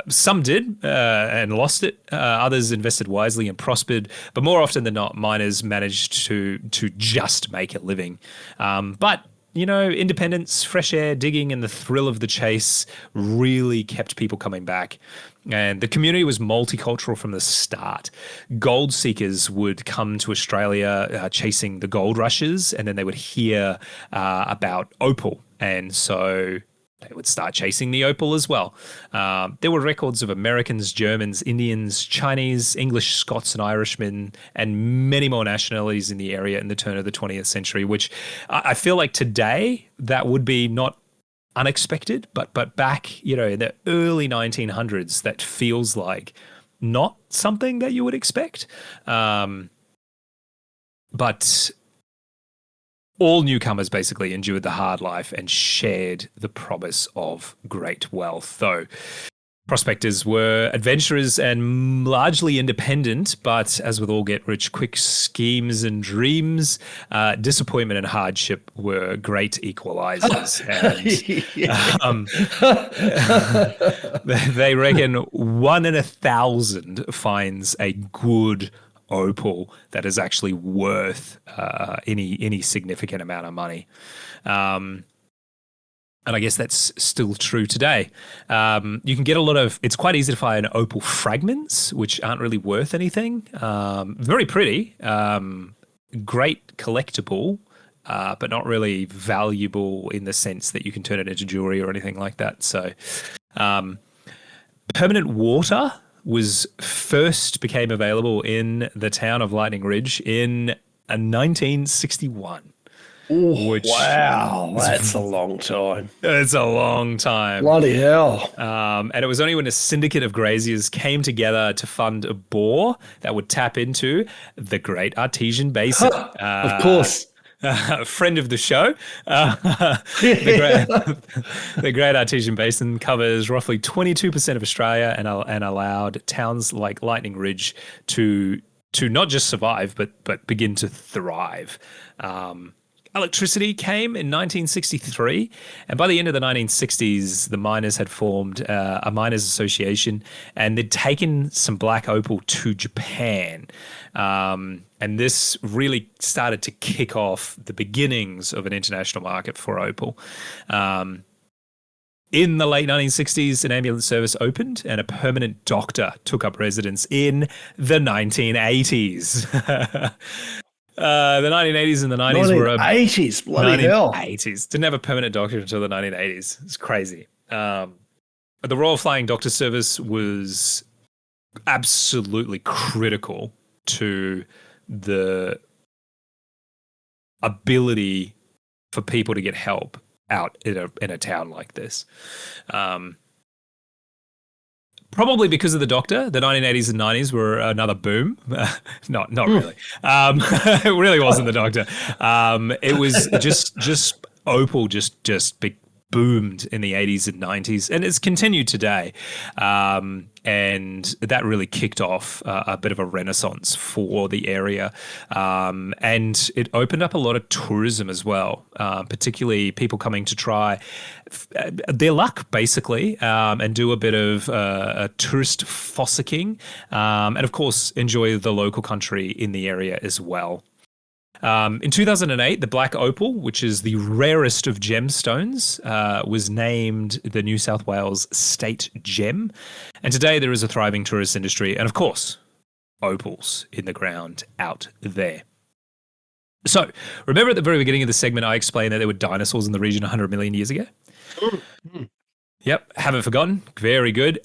Some did and lost it. Others invested wisely and prospered. But more often than not, miners managed to just make a living. But independence, fresh air, digging, and the thrill of the chase really kept people coming back. And the community was multicultural from the start. Gold seekers would come to Australia chasing the gold rushes, and then they would hear about opal. And so they would start chasing the opal as well. There were records of Americans, Germans, Indians, Chinese, English, Scots, and Irishmen, and many more nationalities in the area in the turn of the 20th century, which I feel like today that would be not unexpected, but back, in the early 1900s, that feels like not something that you would expect. But all newcomers basically endured the hard life and shared the promise of great wealth. Though prospectors were adventurers and largely independent, but as with all get-rich-quick schemes and dreams, disappointment and hardship were great equalizers. And they reckon 1 in 1,000 finds a good opal that is actually worth any significant amount of money. And I guess that's still true today. You can get it's quite easy to find opal fragments, which aren't really worth anything. Very pretty, great collectible, but not really valuable in the sense that you can turn it into jewelry or anything like that. So permanent water became available in the town of Lightning Ridge in 1961. Wow, that's a long time. It's a long time. Bloody hell. And it was only when a syndicate of graziers came together to fund a bore that would tap into the Great Artesian Basin. Of course. Friend of the show. The Great Artesian Basin covers roughly 22% of Australia and allowed towns like Lightning Ridge to not just survive, but begin to thrive. Electricity came in 1963, and by the end of the 1960s, the miners had formed a miners' association, and they'd taken some black opal to Japan. And this really started to kick off the beginnings of an international market for opal. In the late 1960s, an ambulance service opened and a permanent doctor took up residence in the 1980s. The 1980s and the 90s were 1980s, bloody hell. 1980s. Didn't have a permanent doctor until the 1980s. It's crazy. The Royal Flying Doctor Service was absolutely critical to the ability for people to get help out in a town like this. Probably because of the doctor, the 1980s and 90s were another boom. Not really. It really wasn't the doctor. It was just Opal just boomed in the 80s and 90s, and it's continued today. And that really kicked off a bit of a renaissance for the area. And it opened up a lot of tourism as well, particularly people coming to try their luck, basically, and do a bit of tourist fossicking, and of course, enjoy the local country in the area as well. In 2008, the black opal, which is the rarest of gemstones, was named the New South Wales State Gem. And today there is a thriving tourist industry and, of course, opals in the ground out there. So, remember at the very beginning of the segment, I explained that there were dinosaurs in the region 100 million years ago? Yep, haven't forgotten. Very good.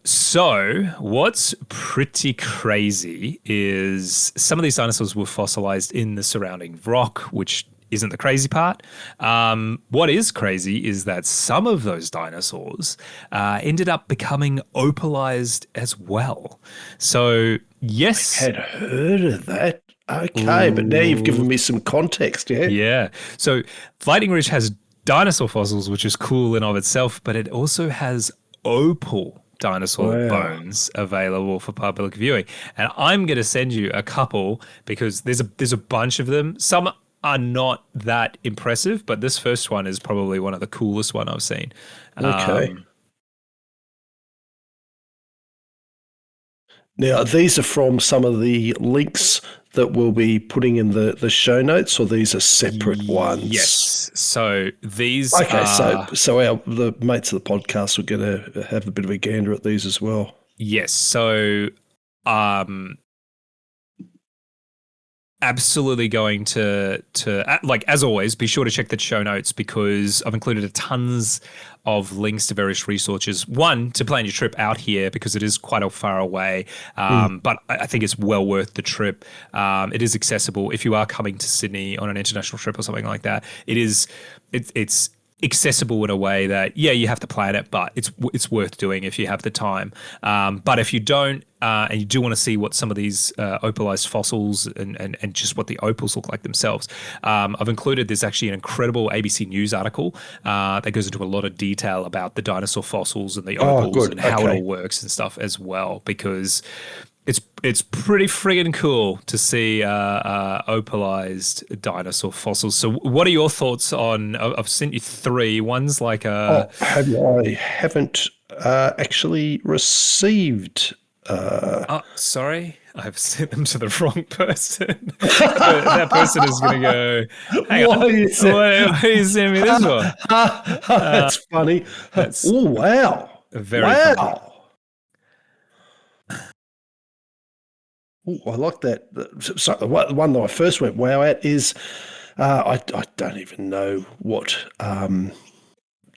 So what's pretty crazy is some of these dinosaurs were fossilized in the surrounding rock, which isn't the crazy part. What is crazy is that some of those dinosaurs ended up becoming opalized as well. So, yes. I had heard of that. Okay, but now you've given me some context, yeah? Yeah. So Fighting Ridge has dinosaur fossils, which is cool in of itself, but it also has opal dinosaur bones available for public viewing. And I'm going to send you a couple because there's a bunch of them. Some are not that impressive, but this first one is probably one of the coolest one I've seen. Okay. Now, these are from some of the links that we'll be putting in the show notes, or these are separate ones? Yes. So these okay, are... so the mates of the podcast are going to have a bit of a gander at these as well. Yes. So absolutely going to like, as always, be sure to check the show notes because I've included tons of links to various resources. One, to plan your trip out here because it is quite a far away, but I think it's well worth the trip. It is accessible if you are coming to Sydney on an international trip or something like that. It's accessible in a way that, yeah, you have to plan it, but it's worth doing if you have the time. But if you don't, and you do want to see what some of these opalized fossils and just what the opals look like themselves, I've included there's actually an incredible ABC News article that goes into a lot of detail about the dinosaur fossils and the opals and how it all works and stuff as well, because it's pretty friggin' cool to see opalized dinosaur fossils. So what are your thoughts on, I've sent you three. One's like a... I haven't actually received... Oh, sorry. I've sent them to the wrong person. That person is going to go, hang on, why are you sending me this one? That's funny. Oh, wow. Very funny. Ooh, I like that. So the one that I first went wow at is, I don't even know what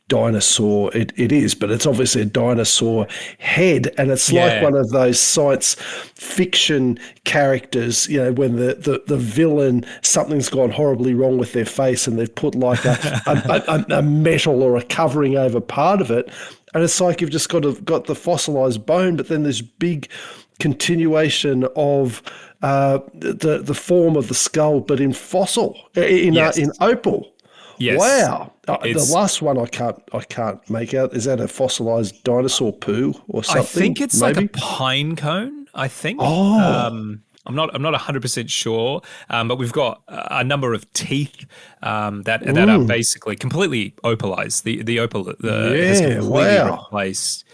dinosaur it is, but it's obviously a dinosaur head, and it's like one of those science fiction characters, you know, when the villain, something's gone horribly wrong with their face and they've put like a metal or a covering over part of it, and it's like you've just got the fossilized bone, but then this big continuation of the form of the skull, but in fossil, in opal. Yes. Wow. The last one I can't make out. Is that a fossilized dinosaur poo or something? I think it's maybe? Like a pine cone, I think. Oh. I'm not 100% sure, but we've got a number of teeth that are basically completely opalized. The opal has completely replaced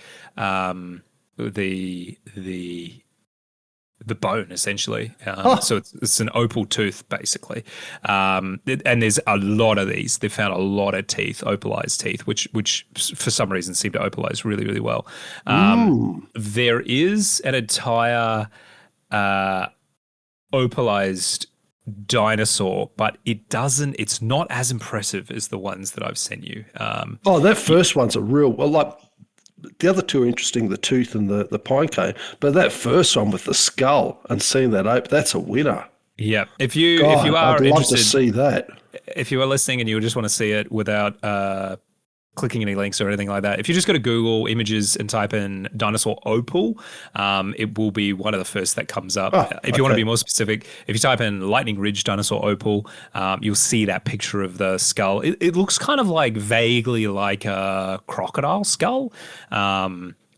the bone essentially. So it's an opal tooth basically, and there's a lot of these. They found a lot of teeth, opalized teeth, which for some reason seem to opalize really, really well. There is an entire opalized dinosaur, but it's not as impressive as the ones that I've sent you. That first one's a real, well, like the other two are interesting, the tooth and the pine cone, but that first one with the skull and seeing that that's a winner. Yeah. If you are I'd love interested, to see that. if you are listening and you just want to see it without clicking any links or anything like that, if you just go to Google Images and type in dinosaur opal, it will be one of the first that comes up. If you want to be more specific, if you type in Lightning Ridge dinosaur opal, you'll see that picture of the skull. It looks kind of like vaguely like a crocodile skull,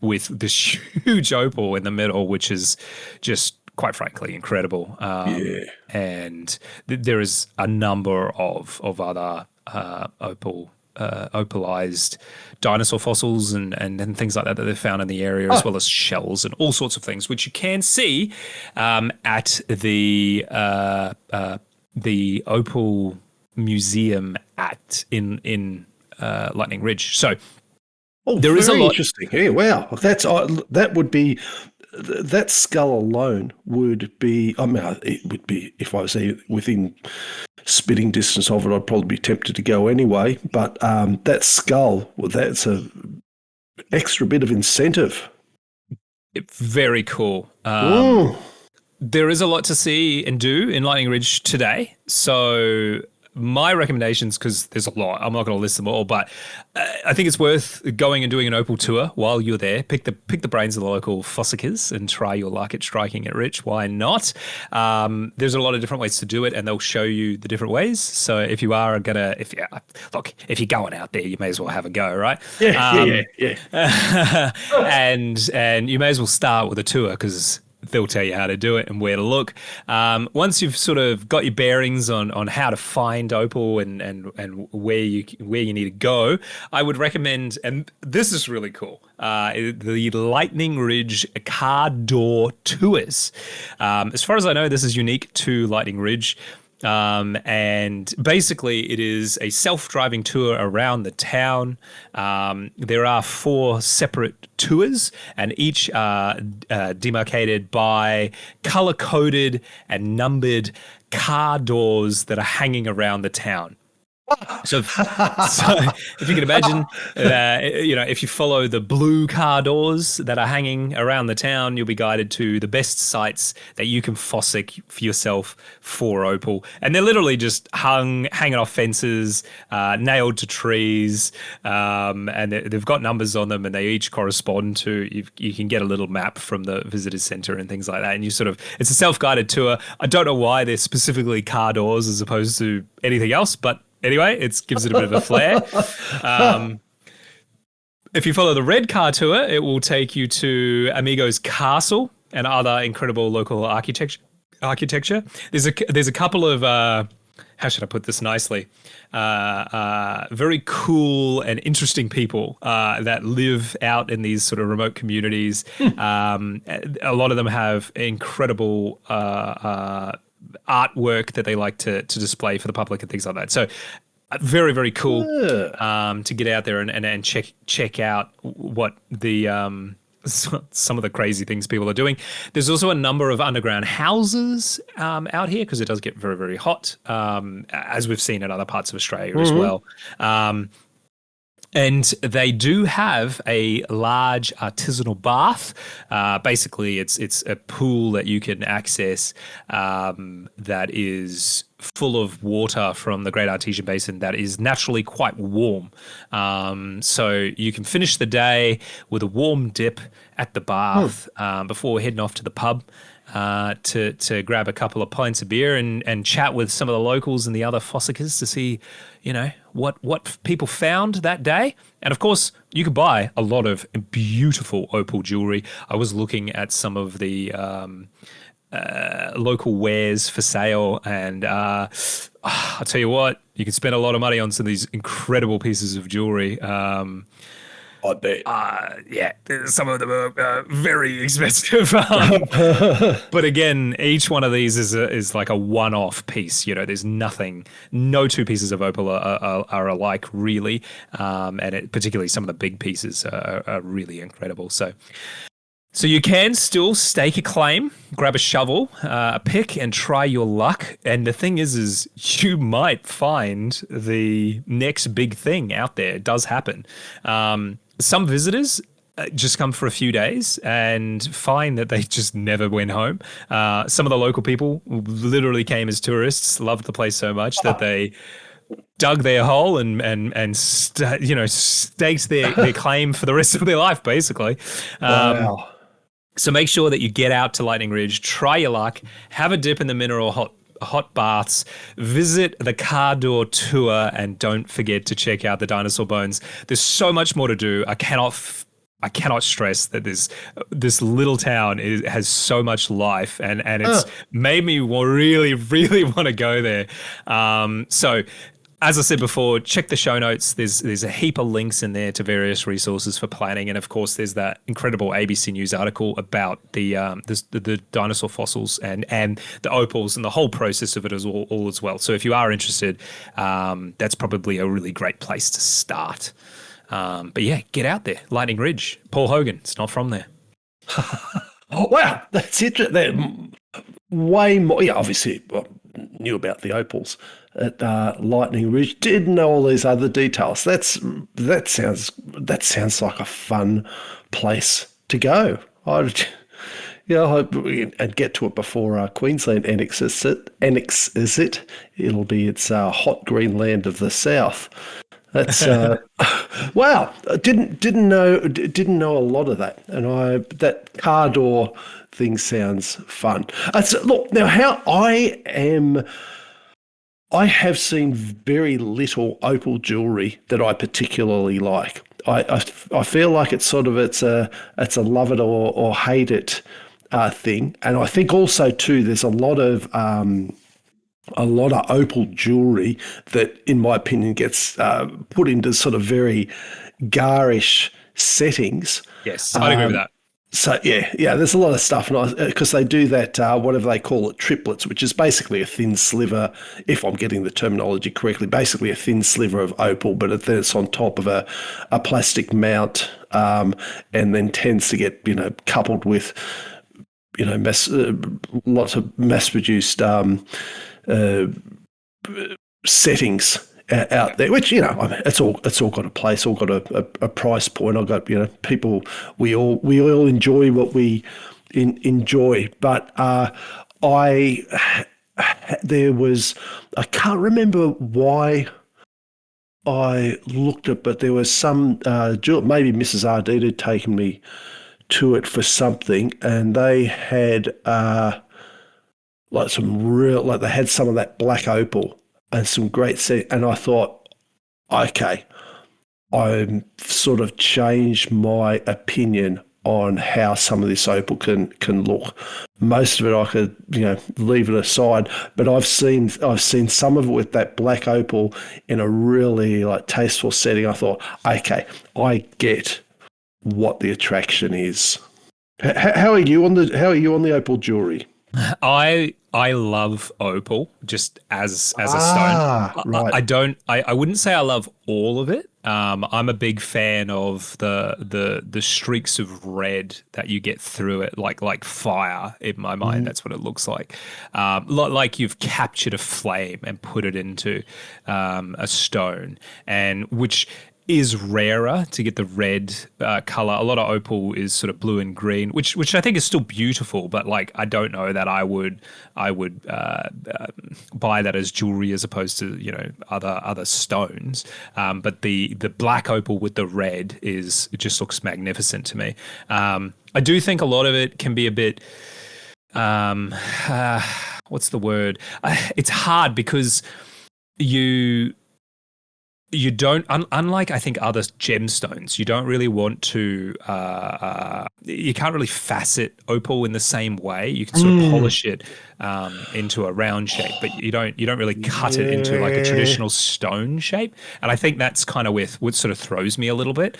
with this huge opal in the middle, which is just quite frankly incredible. And there is a number of other opalized dinosaur fossils and things like that they found in the area, as well as shells and all sorts of things, which you can see at the Opal Museum in Lightning Ridge. So there is a lot. Interesting. Yeah, wow. That would be. That skull alone would be. I mean, it would be if I was within spitting distance of it. I'd probably be tempted to go anyway. But that skull, well, that's a extra bit of incentive. Very cool. There is a lot to see and do in Lightning Ridge today. So my recommendations, because there's a lot, I'm not going to list them all, but I think it's worth going and doing an opal tour while you're there. Pick the brains of the local fossickers and try your luck at striking it rich. Why not? There's a lot of different ways to do it, and they'll show you the different ways. So if you are gonna, if you're going out there, you may as well have a go, right? Yeah. And you may as well start with a tour, because they'll tell you how to do it and where to look. Once you've sort of got your bearings on how to find opal and where you need to go, I would recommend, and this is really cool, the Lightning Ridge car door tours. As far as I know, this is unique to Lightning Ridge. And basically it is a self-driving tour around the town. There are 4 separate tours, and each are demarcated by color-coded and numbered car doors that are hanging around the town. So if you can imagine, if you follow the blue car doors that are hanging around the town, you'll be guided to the best sites that you can fossick for yourself for opal. And they're literally just hanging off fences, nailed to trees, and they've got numbers on them, and they each correspond to, you can get a little map from the visitors center and things like that. And it's a self-guided tour. I don't know why they're specifically car doors as opposed to anything else, but anyway, it gives it a bit of a flair. If you follow the red car tour, it will take you to Amigo's castle and other incredible local architecture. There's a couple of how should I put this nicely? Very cool and interesting people that live out in these sort of remote communities. A lot of them have incredible artwork that they like to display for the public and things like that. So very, very cool to get out there and check out what the some of the crazy things people are doing. There's also a number of underground houses out here, because it does get very, very hot, as we've seen in other parts of Australia as well. And they do have a large artisanal bath. Basically, it's a pool that you can access that is full of water from the Great Artesian Basin that is naturally quite warm. So you can finish the day with a warm dip at the bath before heading off to the pub to grab a couple of pints of beer and chat with some of the locals and the other fossickers to see, what people found that day. And of course, you could buy a lot of beautiful opal jewelry. I was looking at some of the local wares for sale, and I'll tell you what, you can spend a lot of money on some of these incredible pieces of jewelry. I bet. Yeah, some of them are very expensive. But again, each one of these is like a one-off piece. You know, there's nothing, no two pieces of opal are alike, really. And particularly some of the big pieces are really incredible. So you can still stake a claim, grab a shovel, a pick, and try your luck. And the thing is you might find the next big thing out there. It does happen. Some visitors just come for a few days and find that they just never went home. Some of the local people literally came as tourists, loved the place so much that they dug their hole and staked their claim for the rest of their life, basically. Wow. So make sure that you get out to Lightning Ridge, try your luck, have a dip in the mineral hot baths, visit the car door tour, and don't forget to check out the dinosaur bones. There's so much more to do. I cannot stress that this little town has so much life, and it's made me really, really want to go there. So as I said before, check the show notes. There's a heap of links in there to various resources for planning, and of course, there's that incredible ABC News article about the dinosaur fossils and the opals and the whole process of it all as well. So if you are interested, that's probably a really great place to start. But yeah, get out there, Lightning Ridge. Paul Hogan, it's not from there. Wow, that's interesting. Way more. Yeah, obviously, knew about the opals at Lightning Ridge. Didn't know all these other details. That sounds like a fun place to go. And get to it before Queensland annexes it. It'll be its hot green land of the south. That's wow. I didn't know a lot of that, and that car door thing sounds fun. Look now, how I have seen very little opal jewelry that I particularly like. I feel like it's a love it or hate it thing, and I think also too there's a lot of opal jewelry that, in my opinion, gets put into sort of very garish settings. Yes, I'd agree with that. So yeah, there's a lot of stuff, because they do that whatever they call it, triplets, which is basically a thin sliver, if I'm getting the terminology correctly, basically a thin sliver of opal, but then it's on top of a plastic mount, and then tends to get coupled with lots of mass-produced settings out there, which it's all got a place, all got a price point. I've got people, we all enjoy what we enjoy, but I can't remember why I looked at, but there was some maybe Mrs. Ardeet had taken me to it for something, and they had they had some of that black opal and some great set, and I thought, okay, I've sort of changed my opinion on how some of this opal can look. Most of it I could leave it aside, but I've seen some of it with that black opal in a really tasteful setting. I thought, okay, I get what the attraction is. How are you on the opal jewelry? I love opal just as a stone. Right. I wouldn't say I love all of it. I'm a big fan of the streaks of red that you get through it, like fire in my mind. That's what it looks like. Like you've captured a flame and put it into a stone, and which is rarer to get the red color. A lot of opal is sort of blue and green, which I think is still beautiful, but I don't know that I would buy that as jewelry as opposed to other stones. But the black opal with the red it just looks magnificent to me. I do think a lot of it can be a bit what's the word? It's hard because you don't, unlike I think other gemstones, you don't really want to, you can't really facet opal in the same way. You can sort of polish it into a round shape, but you don't really cut it into like a traditional stone shape. And I think that's kind of what sort of throws me a little bit.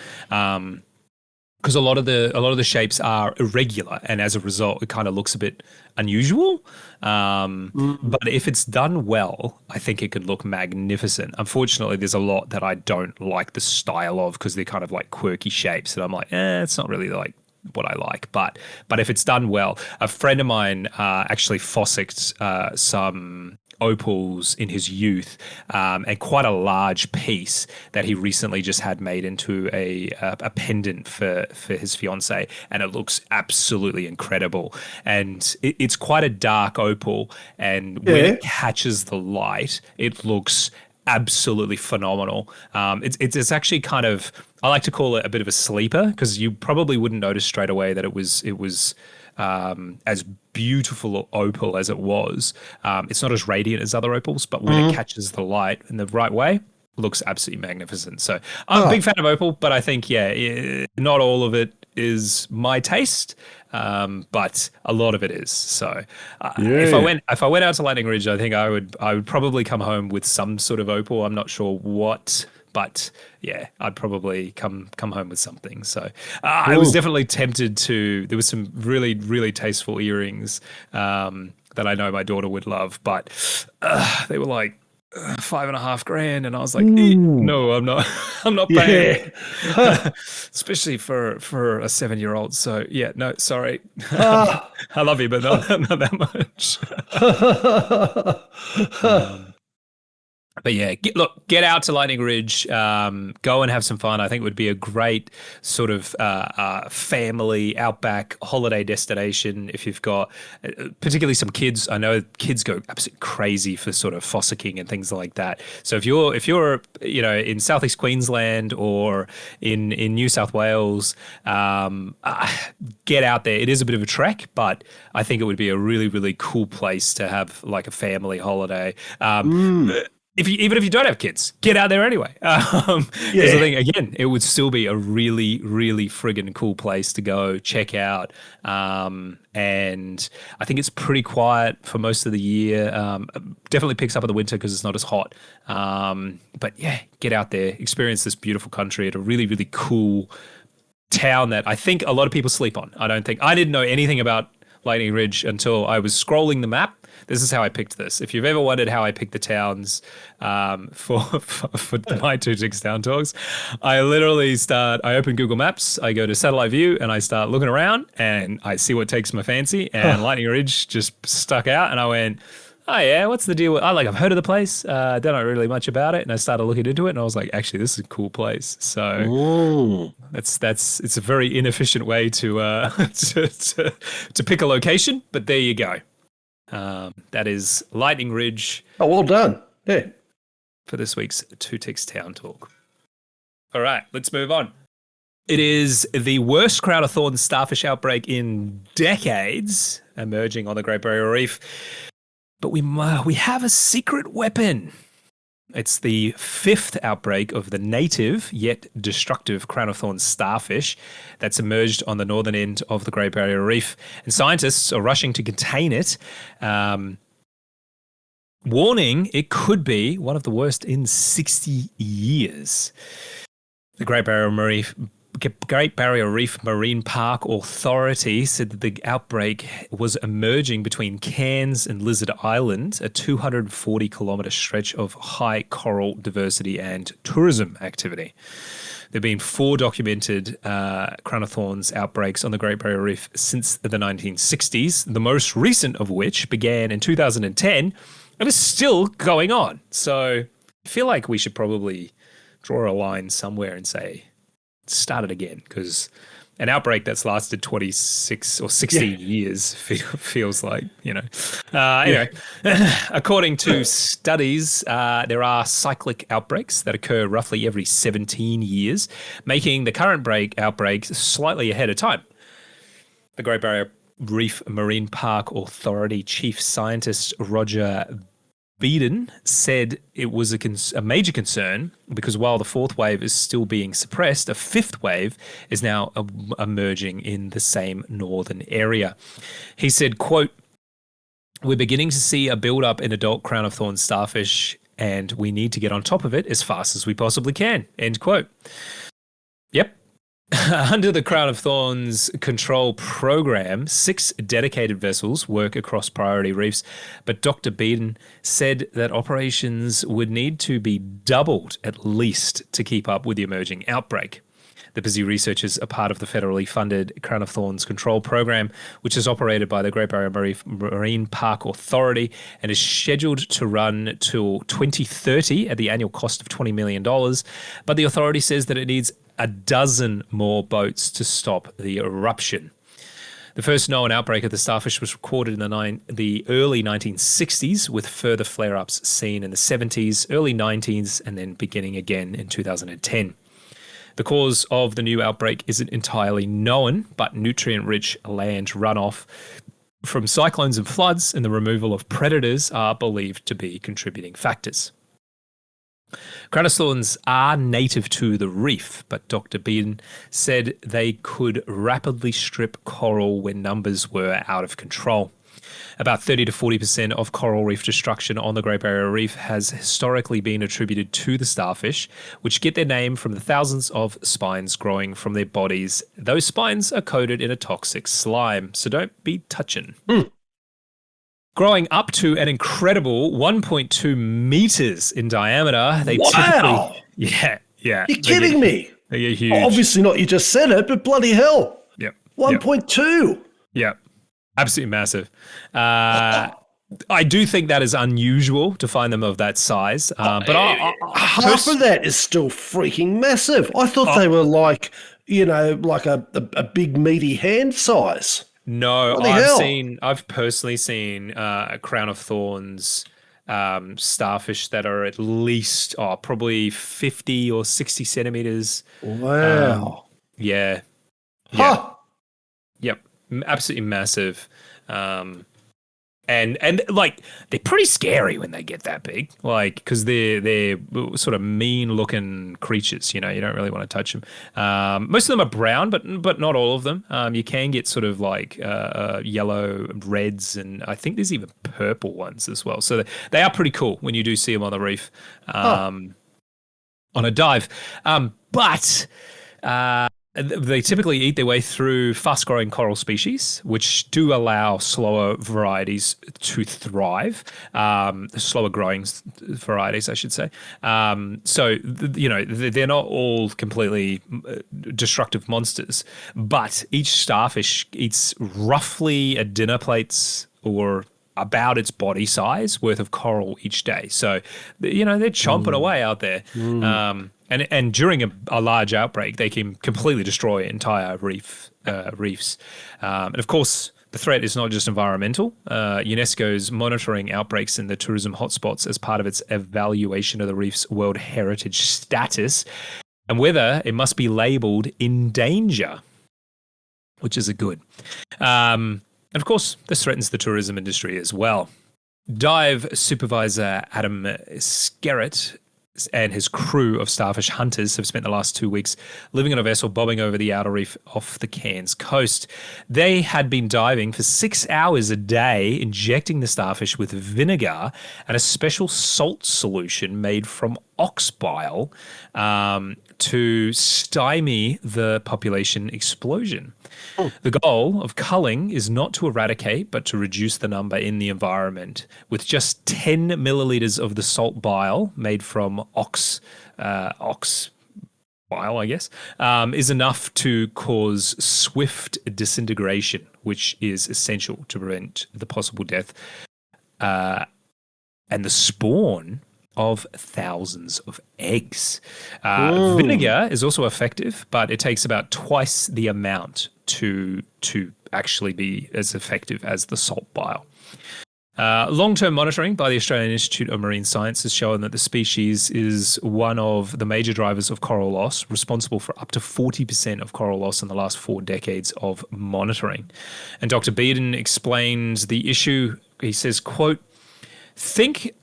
Because a lot of the shapes are irregular, and as a result, it kind of looks a bit unusual. But if it's done well, I think it could look magnificent. Unfortunately, there's a lot that I don't like the style of because they're kind of like quirky shapes, and I'm like, it's not really like what I like. But if it's done well, a friend of mine actually fossicked some opals in his youth, and quite a large piece that he recently just had made into a pendant for his fiance, and it looks absolutely incredible. And it's quite a dark opal, and when it catches the light, it looks absolutely phenomenal. It's actually kind of, I like to call it a bit of a sleeper, because you probably wouldn't notice straight away that it was as beautiful opal as it was. It's not as radiant as other opals, but when it catches the light in the right way, it looks absolutely magnificent. So I'm a big fan of opal, but I think, not all of it is my taste, but a lot of it is. So if I went out to Lightning Ridge, I think I would probably come home with some sort of opal. I'm not sure what, but yeah, I'd probably come home with something. So I was definitely tempted to. There was some really, really tasteful earrings that I know my daughter would love, but they were like $5,500, and I was like, no, I'm not. I'm not paying, especially for a 7-year-old. So yeah, no, sorry. I love you, but not that much. But yeah, get out to Lightning Ridge, go and have some fun. I think it would be a great sort of family outback holiday destination if you've got particularly some kids. I know kids go absolutely crazy for sort of fossicking and things like that. So if you're in Southeast Queensland or in New South Wales, get out there. It is a bit of a trek, but I think it would be a really, really cool place to have like a family holiday. Even if you don't have kids, get out there anyway. Because I think, again, it would still be a really, really friggin' cool place to go check out. And I think it's pretty quiet for most of the year. Definitely picks up in the winter because it's not as hot. But yeah, get out there, experience this beautiful country at a really, really cool town that I think a lot of people sleep on. I didn't know anything about Lightning Ridge until I was scrolling the map. This is how I picked this. If you've ever wondered how I picked the towns for my 2 Town Talks, I literally I open Google Maps, I go to satellite view, and I start looking around, and I see what takes my fancy, and Lightning Ridge just stuck out, and I went, oh yeah, what's the deal with, I've heard of the place, don't know really much about it, and I started looking into it, and I was like, actually, this is a cool place. So it's a very inefficient way to pick a location, but there you go. That is Lightning Ridge. Oh, well done. Yeah. For this week's 2 Town Talk. All right, let's move on. It is the worst crown of thorns starfish outbreak in decades emerging on the Great Barrier Reef. But we have a secret weapon. It's the 5th outbreak of the native yet destructive crown of thorns starfish that's emerged on the northern end of the Great Barrier Reef, and scientists are rushing to contain it. Warning, it could be one of the worst in 60 years. The Great Barrier Reef Marine Park Authority said that the outbreak was emerging between Cairns and Lizard Island, a 240-kilometre stretch of high coral diversity and tourism activity. There have been 4 documented crown of thorns outbreaks on the Great Barrier Reef since the 1960s, the most recent of which began in 2010 and is still going on. So I feel like we should probably draw a line somewhere and say, start it again, because an outbreak that's lasted 26 or 16 years feels like, Anyway, according to studies, there are cyclic outbreaks that occur roughly every 17 years, making the current outbreak slightly ahead of time. The Great Barrier Reef Marine Park Authority Chief Scientist Roger Beeden said it was a major concern because while the fourth wave is still being suppressed, a fifth wave is now emerging in the same northern area. He said, quote, "We're beginning to see a build-up in adult crown of thorns starfish, and we need to get on top of it as fast as we possibly can," end quote. Yep. Under the Crown of Thorns control program, 6 dedicated vessels work across priority reefs, but Dr. Beeden said that operations would need to be doubled at least to keep up with the emerging outbreak. The busy researchers are part of the federally funded Crown of Thorns control program, which is operated by the Great Barrier Reef Marine Park Authority and is scheduled to run till 2030 at the annual cost of $20 million. But the authority says that it needs a dozen more boats to stop the eruption. The first known outbreak of the starfish was recorded in the early 1960s, with further flare-ups seen in the 70s, early 90s, and then beginning again in 2010. The cause of the new outbreak isn't entirely known, but nutrient-rich land runoff from cyclones and floods and the removal of predators are believed to be contributing factors. Crown of thorns are native to the reef, but Dr. Beeden said they could rapidly strip coral when numbers were out of control. About 30 to 40% of coral reef destruction on the Great Barrier Reef has historically been attributed to the starfish, which get their name from the thousands of spines growing from their bodies. Those spines are coated in a toxic slime, so don't be touching. Growing up to an incredible 1.2 meters in diameter, they typically... Yeah. You're kidding me. They get huge. Obviously not, you just said it, but bloody hell. Yep. 1.2. Yep. Absolutely massive. I do think that is unusual to find them of that size. But half of that is still freaking massive. I thought they were like, like a big meaty hand size. No, I've personally seen a Crown of Thorns starfish that are at least probably 50 or 60 centimeters. Wow. Yeah. Huh. Yep. Absolutely massive. And like they're pretty scary when they get that big, like because they're sort of mean looking creatures. You don't really want to touch them. Most of them are brown, but not all of them. You can get sort of like yellow, reds, and I think there's even purple ones as well. So they are pretty cool when you do see them on the reef on a dive. But they typically eat their way through fast-growing coral species, which do allow slower varieties to thrive, slower-growing varieties, I should say. So, they're not all completely destructive monsters, but each starfish eats roughly a dinner plate's or about its body size worth of coral each day. So, they're chomping away out there. And during a large outbreak, they can completely destroy entire reefs. And of course, the threat is not just environmental. UNESCO's monitoring outbreaks in the tourism hotspots as part of its evaluation of the reef's World Heritage status and whether it must be labelled in danger, which is a good. And of course, this threatens the tourism industry as well. Dive supervisor Adam Skerritt and his crew of starfish hunters have spent the last 2 weeks living on a vessel bobbing over the outer reef off the Cairns coast. They had been diving for 6 hours a day, injecting the starfish with vinegar and a special salt solution made from ox bile to stymie the population explosion. The goal of culling is not to eradicate, but to reduce the number in the environment. With just 10 milliliters of the salt bile made from ox bile, I guess, is enough to cause swift disintegration, which is essential to prevent the possible death and the spawn of thousands of eggs. Vinegar is also effective, but it takes about twice the amount to actually be as effective as the salt bile. Long-term monitoring by the Australian Institute of Marine Science has shown that the species is one of the major drivers of coral loss, responsible for up to 40% of coral loss in the last 4 decades of monitoring. And Dr. Beeden explains the issue. He says, quote, "Think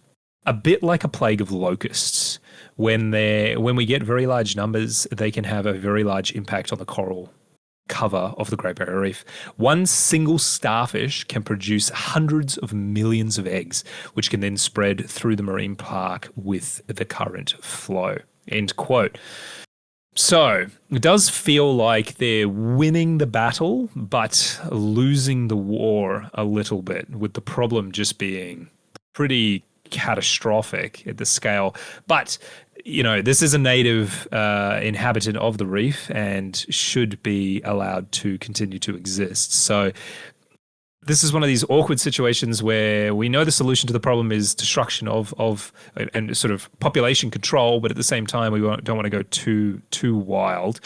a bit like a plague of locusts. When we get very large numbers, they can have a very large impact on the coral cover of the Great Barrier Reef. One single starfish can produce hundreds of millions of eggs, which can then spread through the marine park with the current flow. End quote. So it does feel like they're winning the battle, but losing the war a little bit, with the problem just being pretty catastrophic at the scale. But this is a native inhabitant of the reef and should be allowed to continue to exist. So this is one of these awkward situations where we know the solution to the problem is destruction of and sort of population control, but at the same time we don't want to go too wild.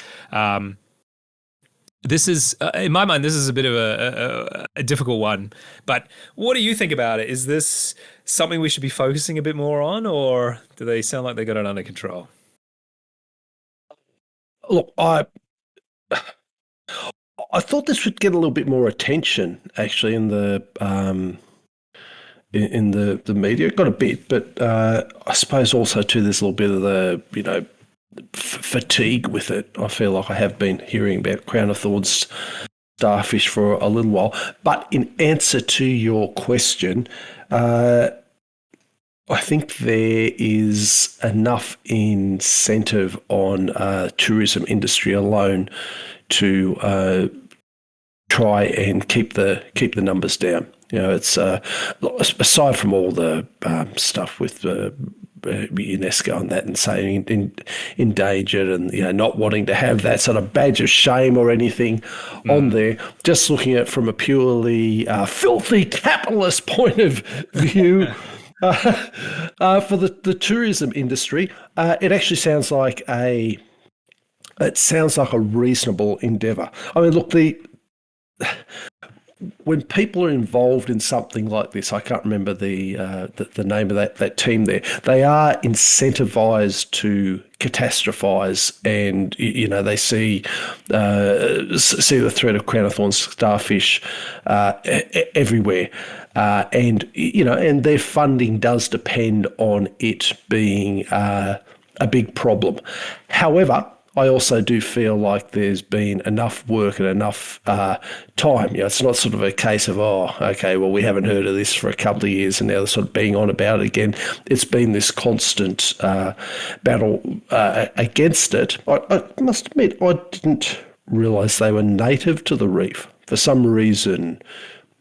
This is, in my mind, this is a bit of a difficult one. But what do you think about it? Is this something we should be focusing a bit more on, or do they sound like they got it under control? Look, I thought this would get a little bit more attention, actually, in the media. It got a bit, but I suppose also too, there's a little bit of the fatigue with it. I feel like I have been hearing about crown of thorns starfish for a little while. But in answer to your question, I think there is enough incentive on tourism industry alone to try and keep the numbers down. It's aside from all the stuff with UNESCO and that, and saying endangered and not wanting to have that sort of badge of shame or anything on there. Just looking at it from a purely filthy capitalist point of view. For the tourism industry, it actually sounds like a reasonable endeavour. I mean, look, when people are involved in something like this, I can't remember the name of that team there. They are incentivized to catastrophize, and they see the threat of crown of thorns starfish everywhere, and their funding does depend on it being a big problem. However, I also do feel like there's been enough work and enough time. It's not sort of a case of, we haven't heard of this for a couple of years and now they're sort of being on about it again. It's been this constant battle against it. I must admit, I didn't realise they were native to the reef. For some reason,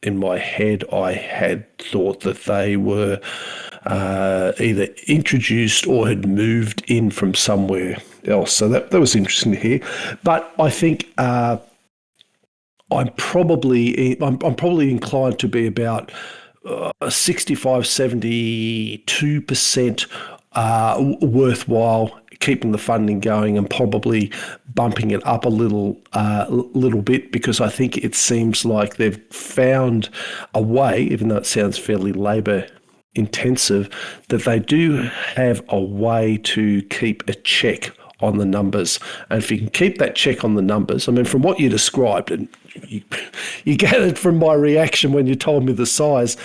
in my head, I had thought that they were either introduced or had moved in from somewhere else. So that was interesting to hear. But I think I'm probably inclined to be about 65, 72% worthwhile keeping the funding going and probably bumping it up a little bit, because I think it seems like they've found a way, even though it sounds fairly labour intensive, that they do have a way to keep a check on the numbers. And if you can keep that check on the numbers, I mean, from what you described, and you gathered from my reaction when you told me the size,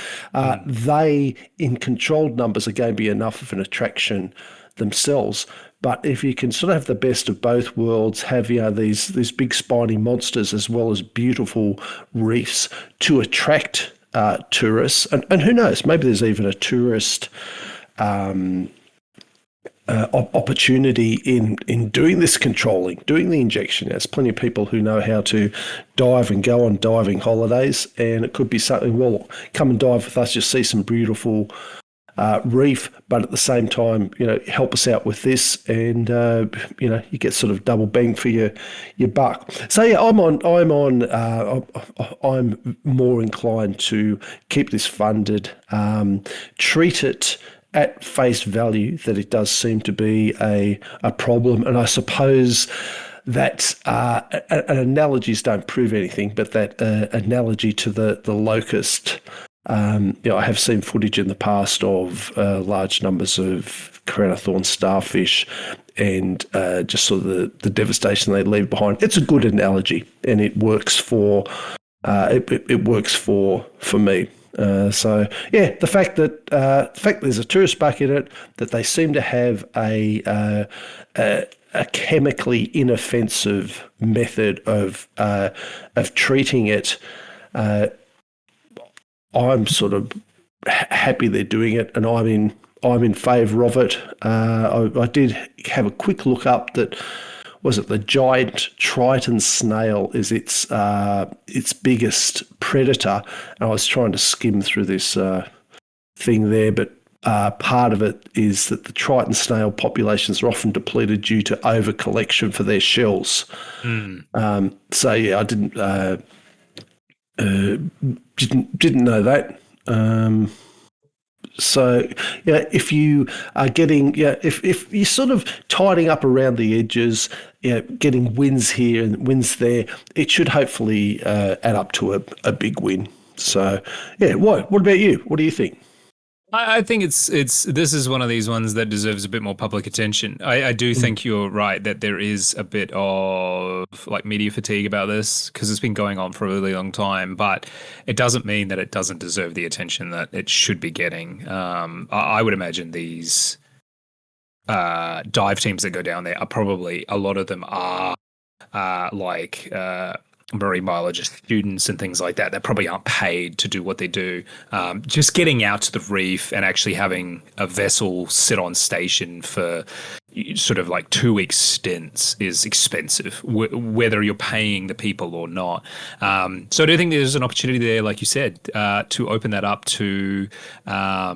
they, in controlled numbers, are going to be enough of an attraction themselves. But if you can sort of have the best of both worlds, have these big spiny monsters as well as beautiful reefs to attract tourists, and who knows, maybe there's even a tourist opportunity in doing this controlling, doing the injection. There's plenty of people who know how to dive and go on diving holidays, and it could be something, well, come and dive with us, you'll see some beautiful reef, but at the same time, help us out with this, and you get sort of double bang for your buck. So yeah, I'm more inclined to keep this funded, treat it at face value that it does seem to be a problem, and I suppose that and analogies don't prove anything, but that analogy to the locust. I have seen footage in the past of large numbers of crown of thorns starfish and just sort of the devastation they leave behind. It's a good analogy, and it works for it works for me. So yeah, the fact that there's a tourist buck in it, that they seem to have a chemically inoffensive method of treating it. I'm sort of happy they're doing it, and I'm in favour of it. I did have a quick look up that. Was it the giant Triton snail is its biggest predator? And I was trying to skim through this thing there, but part of it is that the Triton snail populations are often depleted due to over-collection for their shells. So yeah, I didn't know that. So, yeah, if you are getting, if you're sort of tidying up around the edges, getting wins here and wins there, it should hopefully add up to a big win. So, yeah, what about you? What do you think? I think this is one of these ones that deserves a bit more public attention. I do think you're right that there is a bit of like media fatigue about this because it's been going on for a really long time, but it doesn't mean that it doesn't deserve the attention that it should be getting. I would imagine these dive teams that go down there are probably, a lot of them are marine biologist students and things like that. They probably aren't paid to do what they do. Just getting out to the reef and actually having a vessel sit on station for sort of like 2-week stints is expensive, whether you're paying the people or not. So I do think there's an opportunity there, like you said, to open that up to, I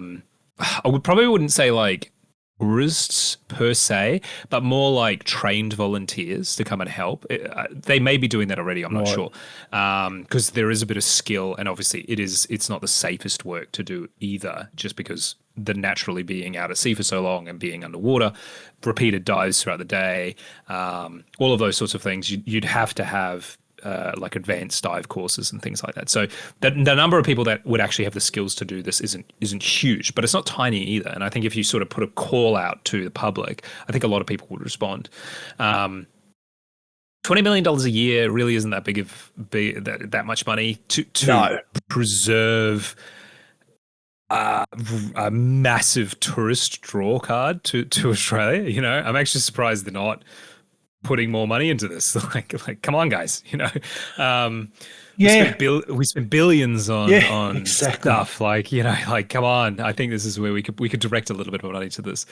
wouldn't say like tourists per se, but more like trained volunteers to come and help. They may be doing that already, I'm not sure, because there is a bit of skill, and obviously it's not the safest work to do either, just because the naturally being out at sea for so long and being underwater, repeated dives throughout the day, all of those sorts of things, you'd have to have like advanced dive courses and things like that. So the number of people that would actually have the skills to do this isn't huge, but it's not tiny either. And I think if you sort of put a call out to the public, I think a lot of people would respond. $20 million a year really isn't that that much money to preserve a massive tourist draw card to Australia. You know, I'm actually surprised they're not putting more money into this. Like, come on, guys. You know, we spent billions on stuff. Like, you know, like, come on. I think this is where we could direct a little bit of money to this.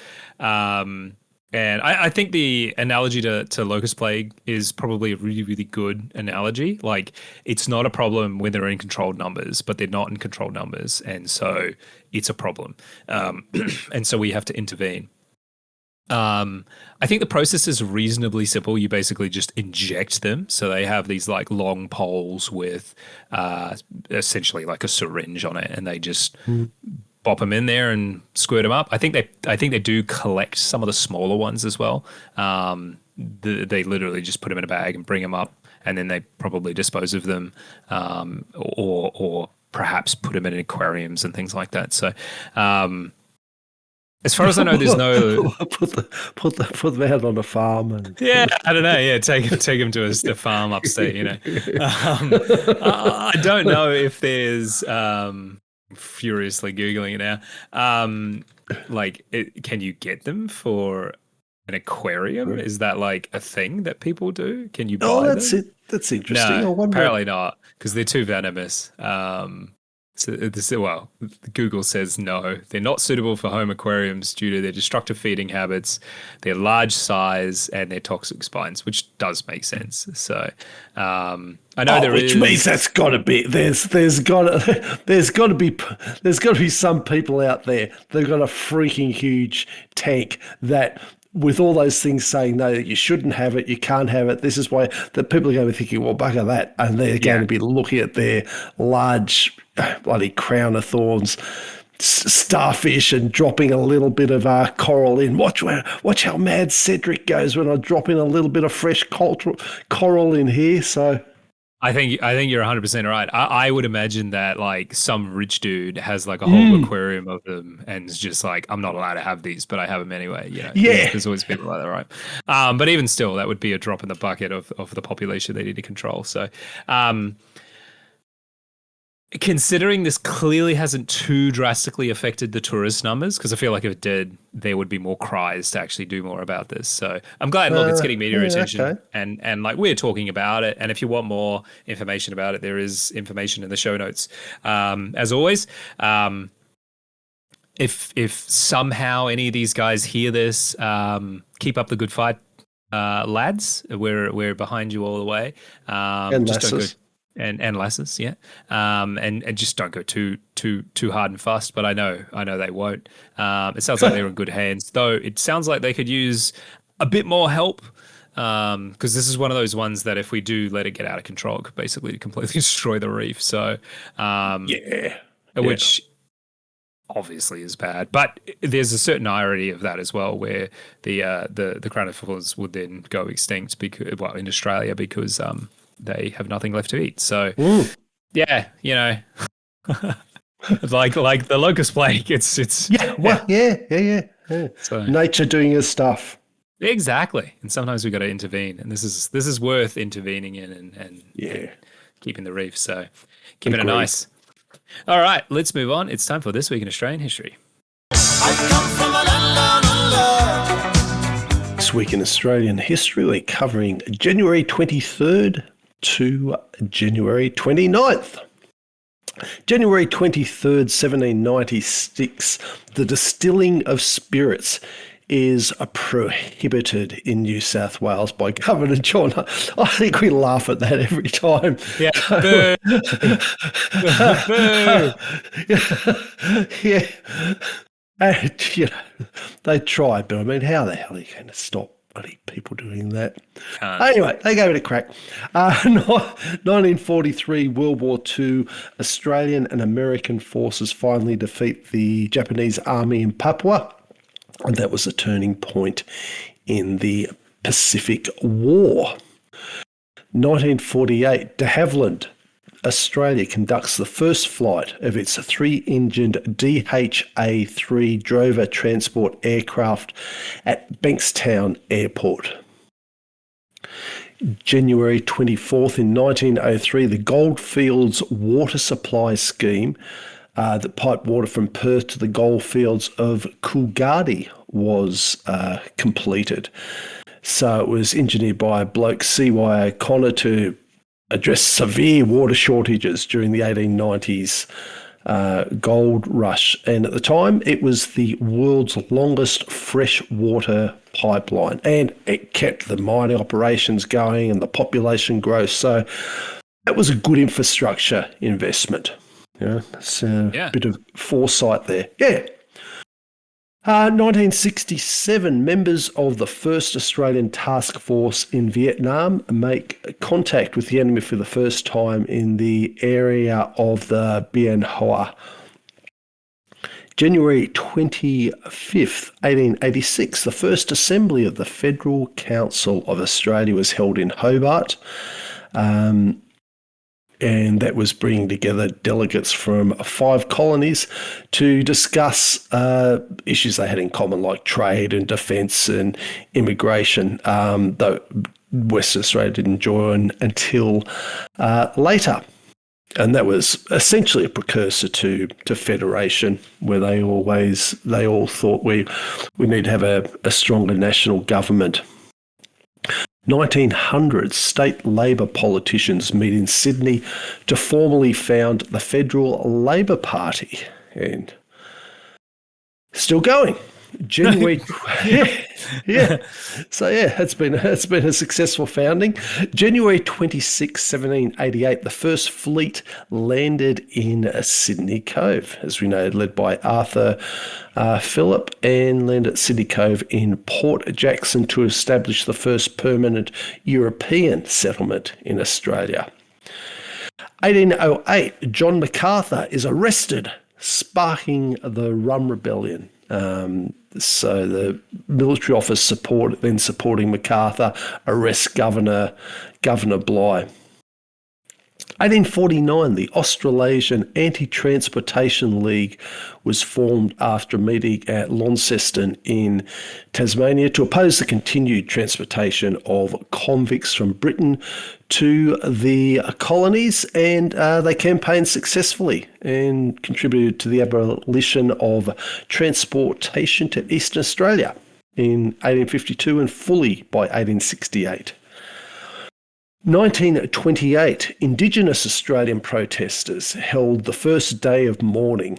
And I think the analogy to locust plague is probably a really, really good analogy. Like, it's not a problem when they're in controlled numbers, but they're not in controlled numbers, and so it's a problem. And so we have to intervene. I think the process is reasonably simple. You basically just inject them. So they have these like long poles with essentially like a syringe on it, and they just bop them in there and squirt them up. I think they do collect some of the smaller ones as well. They literally just put them in a bag and bring them up, and then they probably dispose of them, or perhaps put them in aquariums and things like that. So. As far as I know, there's no put them out on a farm and I don't know. Yeah, take him to a farm upstate. You know, I don't know if there's furiously googling it now. Can you get them for an aquarium? Is that like a thing that people do? Can you buy them? That's it. That's interesting. No, apparently not, because they're too venomous. Google says no, they're not suitable for home aquariums due to their destructive feeding habits, their large size, and their toxic spines, which does make sense. So I know which means that's got to be there's got to be some people out there that've got a freaking huge tank that, with all those things saying, no, you shouldn't have it, you can't have it, this is why, that people are going to be thinking, well, bugger that, and they're going to be looking at their large bloody crown of thorns starfish and dropping a little bit of coral in. Watch how mad Cedric goes when I drop in a little bit of fresh coral in here. So I think you're 100% right. I would imagine that like some rich dude has like a whole aquarium of them and is just like, I'm not allowed to have these, but I have them anyway. You know, there's always people like that, right? But even still, that would be a drop in the bucket of the population they need to control. So, considering this clearly hasn't too drastically affected the tourist numbers, because I feel like if it did, there would be more cries to actually do more about this. So I'm glad, look, it's getting media attention, okay. and like we're talking about it. And if you want more information about it, there is information in the show notes. As always, if somehow any of these guys hear this, keep up the good fight, lads. We're behind you all the way. And just don't go. lasses. And lasses, yeah, and just don't go too hard and fast. But I know they won't. It sounds like they're in good hands, though. It sounds like they could use a bit more help, because this is one of those ones that if we do let it get out of control, it could basically completely destroy the reef. So, which obviously is bad. But there's a certain irony of that as well, where the cranifers would then go extinct because, well, in Australia, because they have nothing left to eat. So, yeah, you know, like the locust plague. It's yeah. So, Nature doing its stuff. exactly. And sometimes we got to intervene, and this is worth intervening in and keeping the reef. So, keeping it nice. All right, let's move on. It's time for This Week in Australian History. This week in Australian history, we're covering January 23rd to January 29th. January 23rd, 1796, the distilling of spirits is prohibited in New South Wales by Governor John. I think we laugh at that every time. Yeah. Yeah. And, you know, they try, but I mean, how the hell are you going to stop bloody people doing that? Anyway, they gave it a crack. 1943, World War II, Australian and American forces finally defeat the Japanese army in Papua. And that was a turning point in the Pacific War. 1948, de Havilland, Australia conducts the first flight of its three-engined DHA-3 drover transport aircraft at Bankstown Airport. January 24th, in 1903, the Goldfields Water Supply Scheme that piped water from Perth to the goldfields of Coolgardie was completed. So it was engineered by a bloke, C.Y. O'Connor, to address severe water shortages during the 1890s gold rush. And at the time, it was the world's longest freshwater pipeline. And it kept the mining operations going and the population growth. So that was a good infrastructure investment. Yeah, it's a bit of foresight there. Yeah. 1967, members of the 1st Australian Task Force in Vietnam make contact with the enemy for the first time in the area of the Bien Hoa. January 25th, 1886, the first assembly of the Federal Council of Australia was held in Hobart. And that was bringing together delegates from 5 colonies to discuss issues they had in common, like trade and defence and immigration, though Western Australia didn't join until later. And that was essentially a precursor to federation, where they all thought we need to have a stronger national government. 1900, state Labor politicians meet in Sydney to formally found the Federal Labor Party, and still going. January, So it's been a successful founding. January 26, 1788, the first fleet landed in Sydney Cove, as we know, led by Arthur Phillip, and landed at Sydney Cove in Port Jackson to establish the first permanent European settlement in Australia. 1808, John MacArthur is arrested, sparking the Rum Rebellion. So the military office supporting MacArthur arrests Governor Bligh. 1849, the Australasian Anti-Transportation League was formed after a meeting at Launceston in Tasmania to oppose the continued transportation of convicts from Britain to the colonies, and they campaigned successfully and contributed to the abolition of transportation to Eastern Australia in 1852 and fully by 1868. 1928, Indigenous Australian protesters held the first day of mourning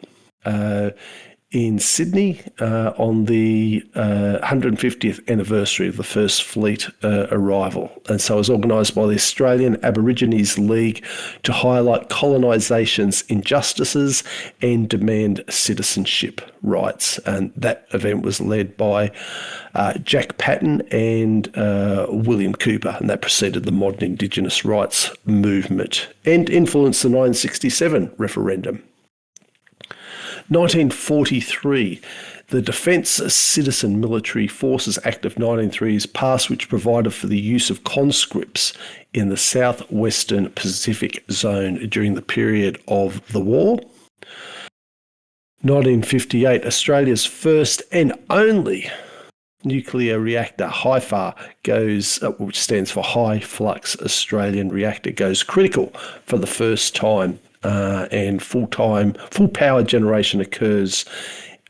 in Sydney on the 150th anniversary of the First Fleet arrival. And so it was organised by the Australian Aborigines League to highlight colonisation's injustices and demand citizenship rights. And that event was led by Jack Patton and William Cooper, and that preceded the modern Indigenous rights movement and influenced the 1967 referendum. 1943, the Defence Citizen Military Forces Act of 1903 is passed, which provided for the use of conscripts in the southwestern Pacific zone during the period of the war. 1958, Australia's first and only nuclear reactor, HIFAR, goes, which stands for High Flux Australian Reactor, goes critical for the first time. And full power generation occurs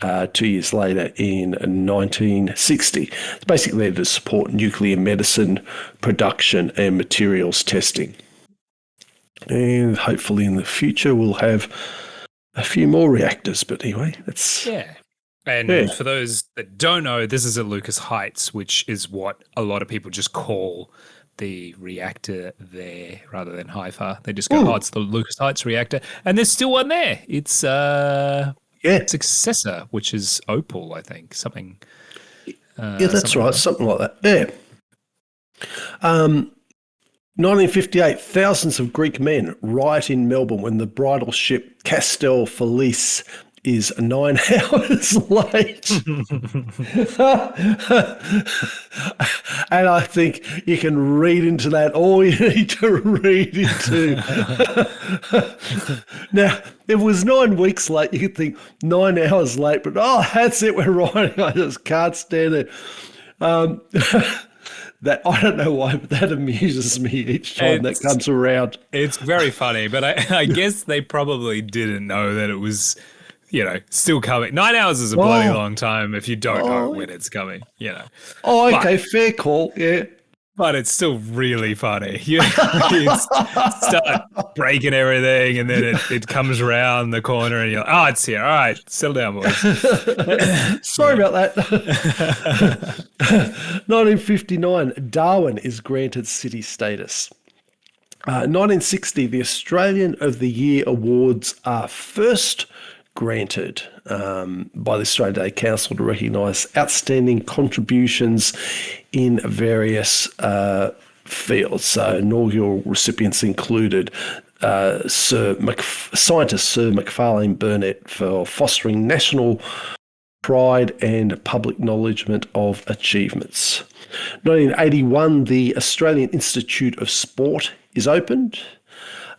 2 years later in 1960. It's basically there to support nuclear medicine production and materials testing. And hopefully in the future we'll have a few more reactors. But anyway, that's... Yeah. And for those that don't know, this is at Lucas Heights, which is what a lot of people just call the reactor there rather than HIFAR. They just go, oh, it's the Lucas Heights reactor. And there's still one there. It's successor, which is Opal, I think. Something. Yeah, that's right. Something like that. Yeah. 1958, thousands of Greek men riot in Melbourne when the bridal ship Castel Felice is 9 hours late. And I think you can read into that all you need to read into. Now, if it was 9 weeks late, you could think 9 hours late, but that's it, we're riding. I just can't stand it. That I don't know why, but that amuses me each time that comes around. It's very funny, but I guess they probably didn't know that it was, still coming. 9 hours is a bloody long time if you don't know when it's coming, Oh, okay, fair call, yeah. But it's still really funny. You start breaking everything, and then it comes around the corner, and you're like, oh, it's here. All right, settle down, boys. Sorry about that. 1959, Darwin is granted city status. 1960, the Australian of the Year awards are first granted by the Australian Day Council to recognise outstanding contributions in various fields. So inaugural recipients included scientist Sir Macfarlane Burnet for fostering national pride and public acknowledgement of achievements. 1981, the Australian Institute of Sport is opened.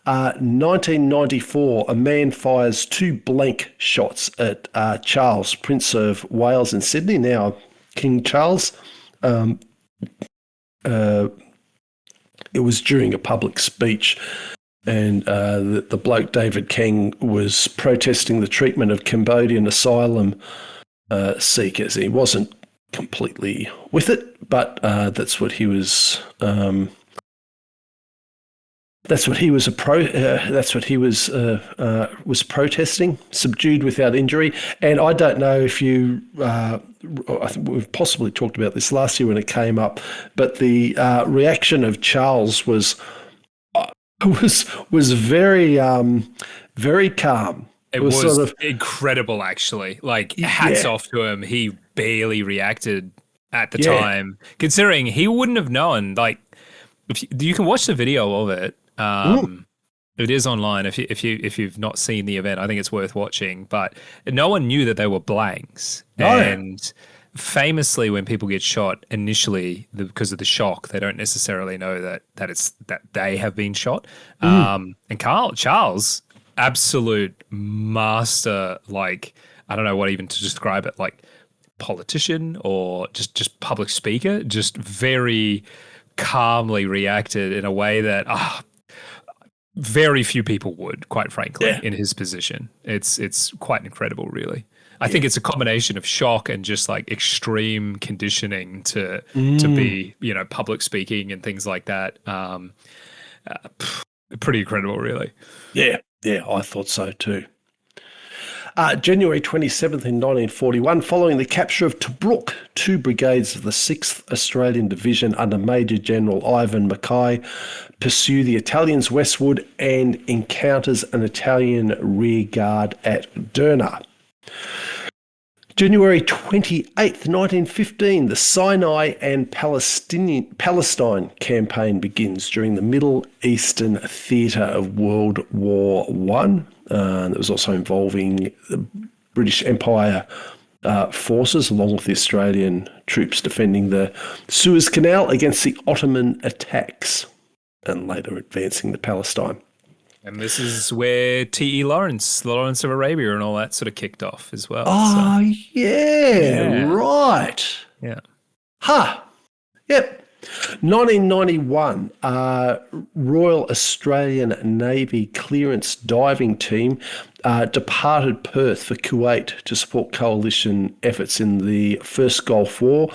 1994, a man fires 2 blank shots at Charles, Prince of Wales in Sydney, now King Charles. It was during a public speech, and the bloke David Kang was protesting the treatment of Cambodian asylum seekers. He wasn't completely with it, but that's what he was. That's what he was was protesting. Subdued without injury, and I don't know if you. I think we've possibly talked about this last year when it came up, but the reaction of Charles was very very calm. It was sort of incredible, actually. Like, hats off to him. He barely reacted at the time, considering he wouldn't have known. Like, if you can watch the video of it. It is online. If you've not seen the event, I think it's worth watching. But no one knew that they were blanks, and famously, when people get shot initially because of the shock, they don't necessarily know that they have been shot. And Charles, absolute master, like, I don't know what even to describe it, like politician or just public speaker, just very calmly reacted in a way that very few people would, quite frankly, in his position. It's quite incredible, really. I think it's a combination of shock and just like extreme conditioning to be, public speaking and things like that. Pretty incredible, really. Yeah, I thought so too. January 27th in 1941, following the capture of Tobruk, 2 brigades of the 6th Australian Division under Major General Ivan Mackay pursue the Italians westward and encounters an Italian rear guard at Derna. January 28th, 1915, the Sinai and Palestine campaign begins during the Middle Eastern theatre of World War I. That was also involving the British Empire forces, along with the Australian troops defending the Suez Canal against the Ottoman attacks, and later advancing to Palestine. And this is where T.E. Lawrence of Arabia and all that sort of kicked off as well. Oh, yeah, right. Yeah. Yep. 1991, Royal Australian Navy clearance diving team departed Perth for Kuwait to support coalition efforts in the First Gulf War,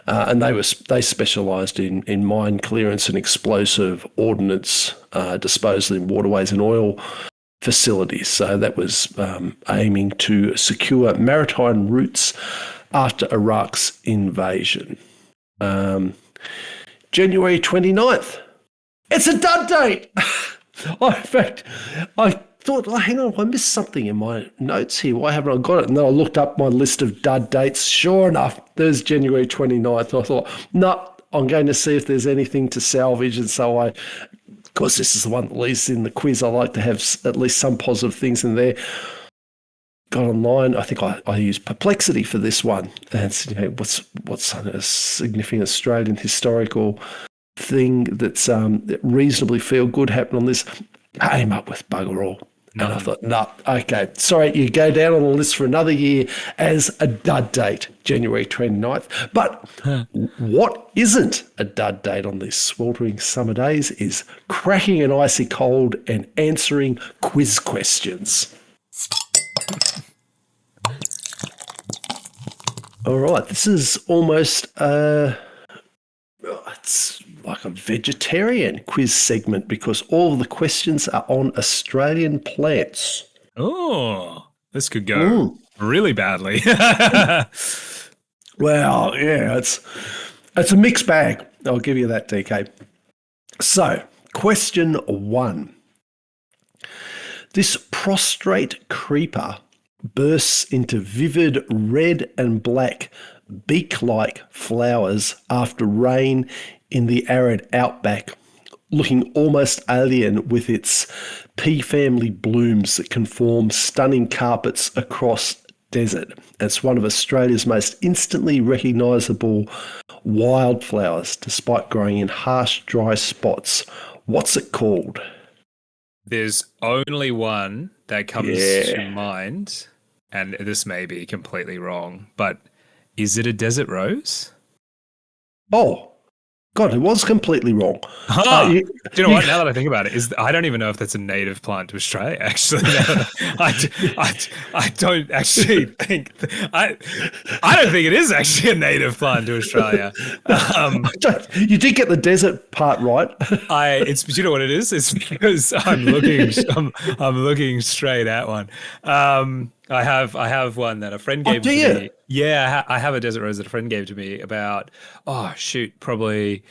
and they specialised in mine clearance and explosive ordnance disposal in waterways and oil facilities. So that was aiming to secure maritime routes after Iraq's invasion. January 29th. It's a dud date. In fact, I thought, hang on, I missed something in my notes here. Why haven't I got it? And then I looked up my list of dud dates. Sure enough, there's January 29th. I thought, no, I'm going to see if there's anything to salvage. And so of course, this is the one that leads in the quiz. I like to have at least some positive things in there. Got online. I think I used Perplexity for this one. And said, what's a significant Australian historical thing that's reasonably feel good happened on this? Came up with bugger all. No. And I thought, no, okay. Sorry, you go down on the list for another year as a dud date, January 29th. But what isn't a dud date on these sweltering summer days is cracking an icy cold and answering quiz questions. All right, this is almost it's like a vegetarian quiz segment because all of the questions are on Australian plants. Oh, this could go really badly. Well, yeah, it's a mixed bag. I'll give you that, DK. So, question 1. This prostrate creeper bursts into vivid red and black beak-like flowers after rain in the arid outback, looking almost alien with its pea family blooms that can form stunning carpets across desert. It's one of Australia's most instantly recognisable wildflowers, despite growing in harsh, dry spots. What's it called? There's only one that comes to mind, and this may be completely wrong, but is it a desert rose? Oh, God, it was completely wrong. Do you know what? Now that I think about it, I don't even know if that's a native plant to Australia. Actually, I don't actually think. I don't think it is actually a native plant to Australia. You did get the desert part right. Do you know what it is? It's because I'm looking straight at one. I have one that a friend gave to me. Yeah, I have a desert rose that a friend gave to me about, probably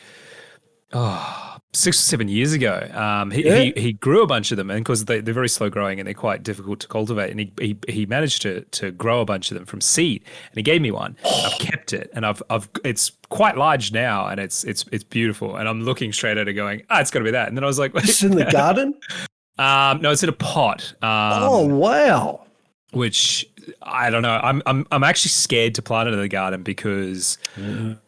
6 or 7 years ago. He grew a bunch of them, and because they're very slow growing and they're quite difficult to cultivate, and he managed to grow a bunch of them from seed, and he gave me one. I've kept it, and it's quite large now, and it's beautiful, and I'm looking straight at it going, it's got to be that. And then I was like, it's in the garden? No, it's in a pot. Oh, wow. Which I don't know. I'm actually scared to plant it in the garden because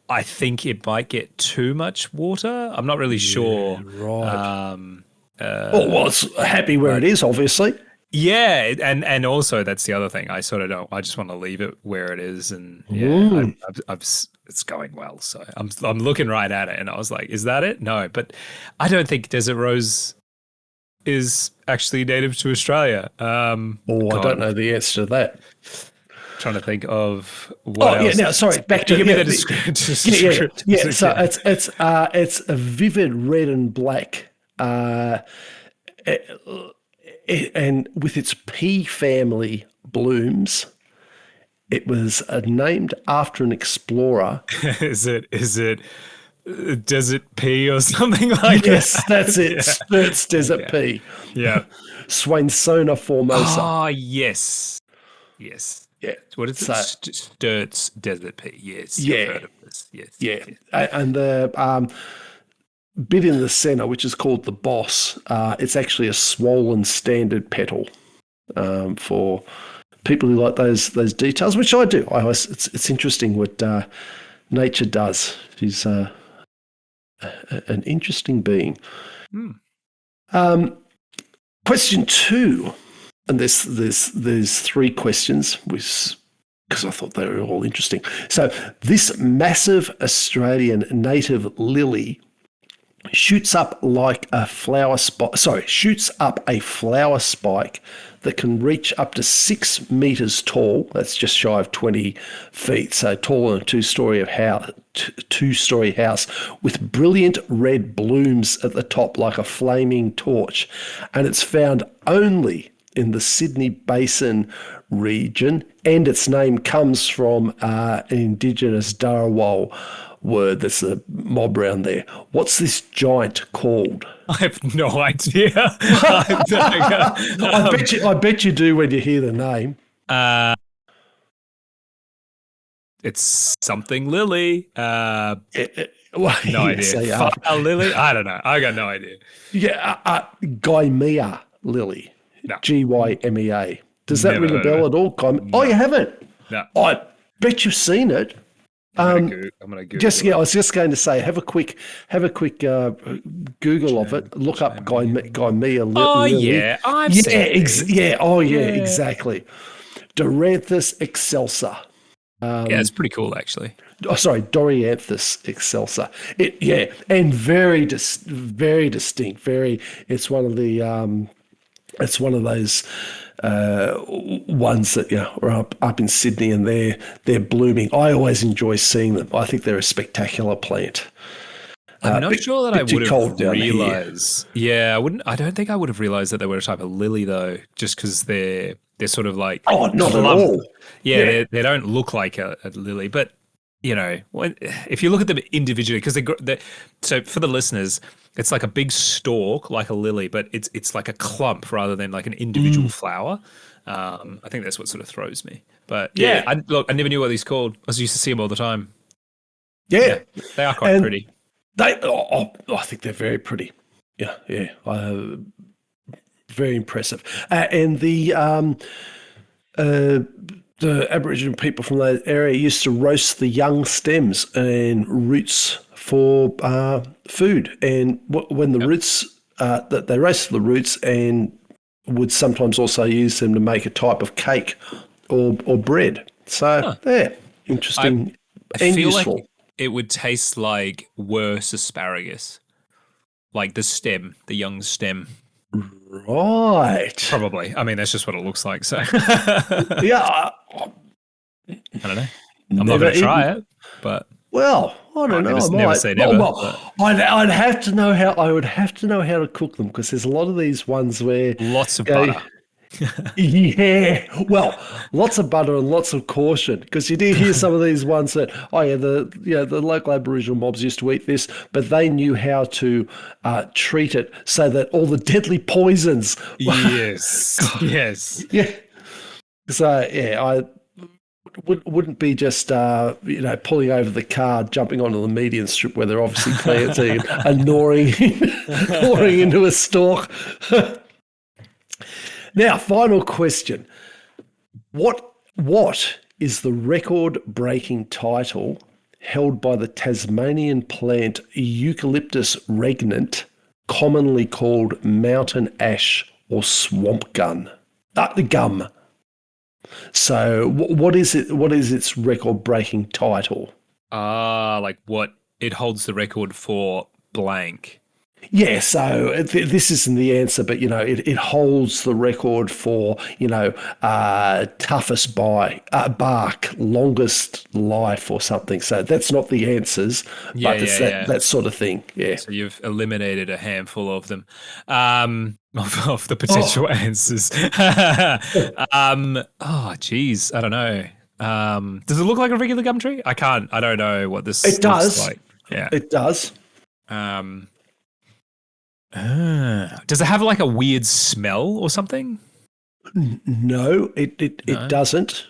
I think it might get too much water. I'm not really sure. Right. Well, it's happy where it is, obviously. Yeah, and also that's the other thing. I sort of don't. I just want to leave it where it is, and yeah, it's going well. So I'm looking right at it, and I was like, "Is that it?" No, but I don't think desert rose is actually native to Australia. I don't know the answer to that. Trying to think of what else. Yeah. No, sorry. Back to give me the description. Yeah. So it's a vivid red and black, and with its pea family blooms, it was named after an explorer. Is it desert pea or something like that? Yes, that's it. Sturt's desert pea. Yeah. Swainsona formosa. Oh, yes. Yes. Yeah. What is it? Sturt's desert pea. Yes. Yeah. I've heard of this. Yes. Yeah. And the bit in the center, which is called the boss, it's actually a swollen standard petal for people who like those details, which I do. It's interesting what nature does. She's an interesting being. Question 2, and there's 3 questions, because I thought they were all interesting. So this massive Australian native lily shoots up a flower spike that can reach up to 6 meters tall. That's just shy of 20 feet, so taller than a two-story house, with brilliant red blooms at the top like a flaming torch. And it's found only in the Sydney Basin region, and its name comes from an indigenous Dharawal word that's a mob round there. What's this giant called? I have no idea. I bet you do when you hear the name. It's something lily. No idea. Fire lily? I don't know. I got no idea. Yeah, Gymea lily. No. Gymea. Does that ring a bell at all? No. Oh, you haven't? No. I bet you've seen it. I'm gonna Google. I was just going to say, have a quick Google of it. Look up Gymea lily. Oh yeah, I've seen it. Exactly. Doranthus excelsa. Yeah, it's pretty cool actually. Oh, sorry, Dorianthus excelsa. And very distinct. It's one of the. It's one of those ones that are up in Sydney, and they're blooming. I always enjoy seeing them. I think they're a spectacular plant. I'm not sure that I would have realized. Here. Yeah, I don't think I would have realized that they were a type of lily though, just because they're sort of like not at all. Yeah, they don't look like a lily, but if you look at them individually, because so for the listeners, it's like a big stalk, like a lily, but it's like a clump rather than like an individual flower. I think that's what sort of throws me. But I never knew what these called. I used to see them all the time. Yeah, they are quite pretty. I think they're very pretty. Yeah. Very impressive. And the Aboriginal people from that area used to roast the young stems and roots for food. And when the roots, that they roasted the roots and would sometimes also use them to make a type of cake or bread. So, interesting and feel useful. Like it would taste like worse asparagus, like the young stem. Right. Probably. I mean, that's just what it looks like. So, yeah. I don't know. I'm not going to try it, but well, I don't know. Never say never. I'd have to know how. I would have to know how to cook them, because there's a lot of these ones where lots of butter. Yeah, well, lots of butter and lots of caution, because you do hear some of these ones that the local Aboriginal mobs used to eat this, but they knew how to treat it so that all the deadly poisons. Yes. Yeah. So I wouldn't be just pulling over the car, jumping onto the median strip where they're obviously planting and gnawing into a stalk. Now, final question. What What is the record-breaking title held by the Tasmanian plant Eucalyptus regnant, commonly called mountain ash or swamp gum? Gum. So what is it? What is its record-breaking title? Like what? It holds the record for blank. Yeah, so this isn't the answer, but, it holds the record for, toughest bark, longest life or something. So that's not the answers, but it's that sort of thing. Yeah. So you've eliminated a handful of them, of the potential answers. Geez, I don't know. Does it look like a regular gum tree? I don't know what this looks like. Yeah. It does. Does it have like a weird smell or something? No, it doesn't.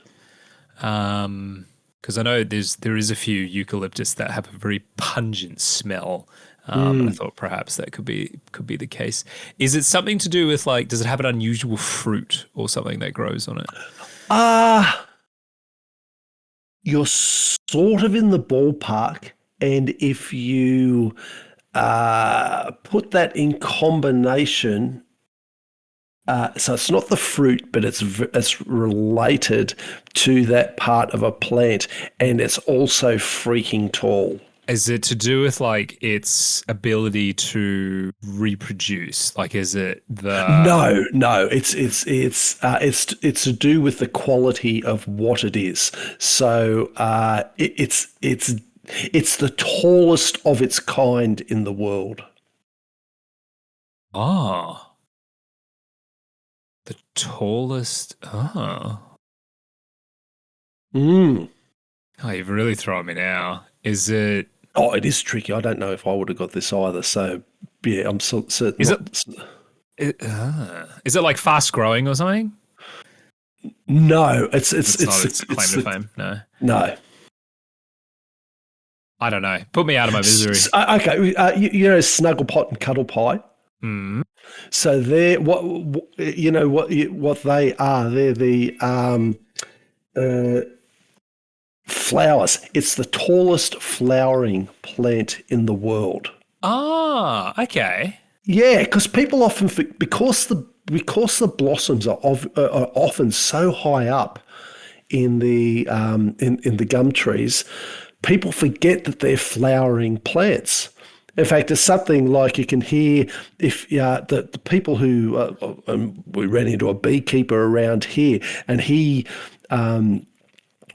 Because I know there is a few eucalyptus that have a very pungent smell. And I thought perhaps that could be the case. Is it something to do with does it have an unusual fruit or something that grows on it? You're sort of in the ballpark, and if you put that in combination, so it's not the fruit, but it's related to that part of a plant, and it's also freaking tall. Is it to do with its ability to reproduce? Is it the No, it's to do with the quality of what it is. So it's the tallest of its kind in the world. The tallest. Mm. Oh, you've really thrown me now. Is it? Oh, it is tricky. I don't know if I would have got this either. So, yeah, I'm certain. Is it fast growing or something? No, it's not its claim to fame. No. I don't know. Put me out of my misery. Okay, Snuggle Pot and Cuddle Pie. Mm. So they're what they are. They're the flowers. It's the tallest flowering plant in the world. Okay. Yeah, because people often because the blossoms are often so high up in the gum trees, people forget that they're flowering plants. In fact, it's something like you can hear if the people who we ran into a beekeeper around here, and he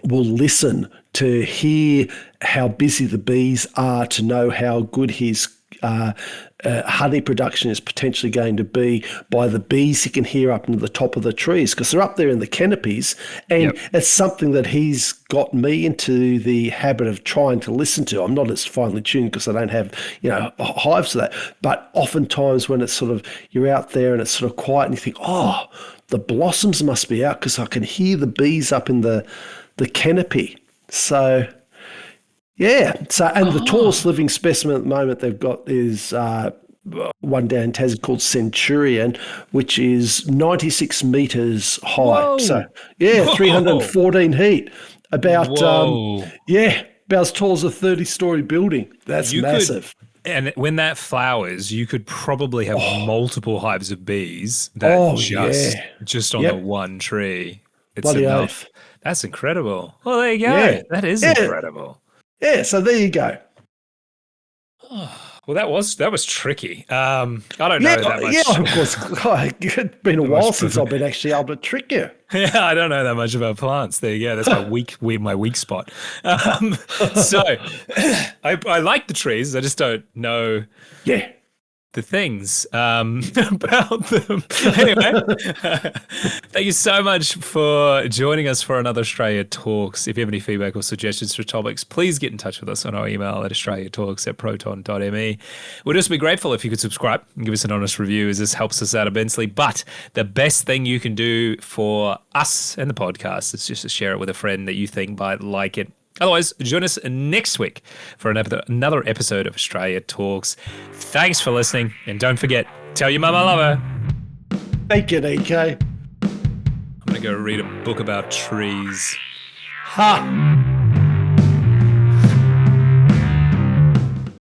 will listen to hear how busy the bees are to know how good his honey production is potentially going to be by the bees he can hear up into the top of the trees, because they're up there in the canopies, and it's something that he's got me into the habit of trying to listen to. I'm not as finely tuned because I don't have hives for that, but oftentimes when it's sort of you're out there and it's sort of quiet and you think, oh, the blossoms must be out because I can hear the bees up in the canopy. So yeah. So, and the tallest living specimen at the moment they've got is one down in Tassie called Centurion, which is 96 meters high. Whoa. So, yeah, 314 heat. About about as tall as a 30-story building. That's massive. And when that flowers, you could probably have multiple hives of bees that just on the one tree. It's bloody enough. oath. That's incredible. Well, there you go. Yeah. That is incredible. Yeah, so there you go. Well, that was tricky. I don't know that much. Yeah, of course. It's been a while since I've been actually able to trick you. Yeah, I don't know that much about plants. There you go. That's my weak spot. So I like the trees. I just don't know. Yeah. The things about them. Anyway, thank you so much for joining us for another Australia Talks. If you have any feedback or suggestions for topics, please get in touch with us on our email at australiatalks@proton.me. We'd just be grateful if you could subscribe and give us an honest review, as this helps us out immensely. But the best thing you can do for us and the podcast is just to share it with a friend that you think might like it. Otherwise, join us next week for another episode of Australia Talks. Thanks for listening, and don't forget, tell your mum I love her. Thank you, DK. I'm going to go read a book about trees. Ha!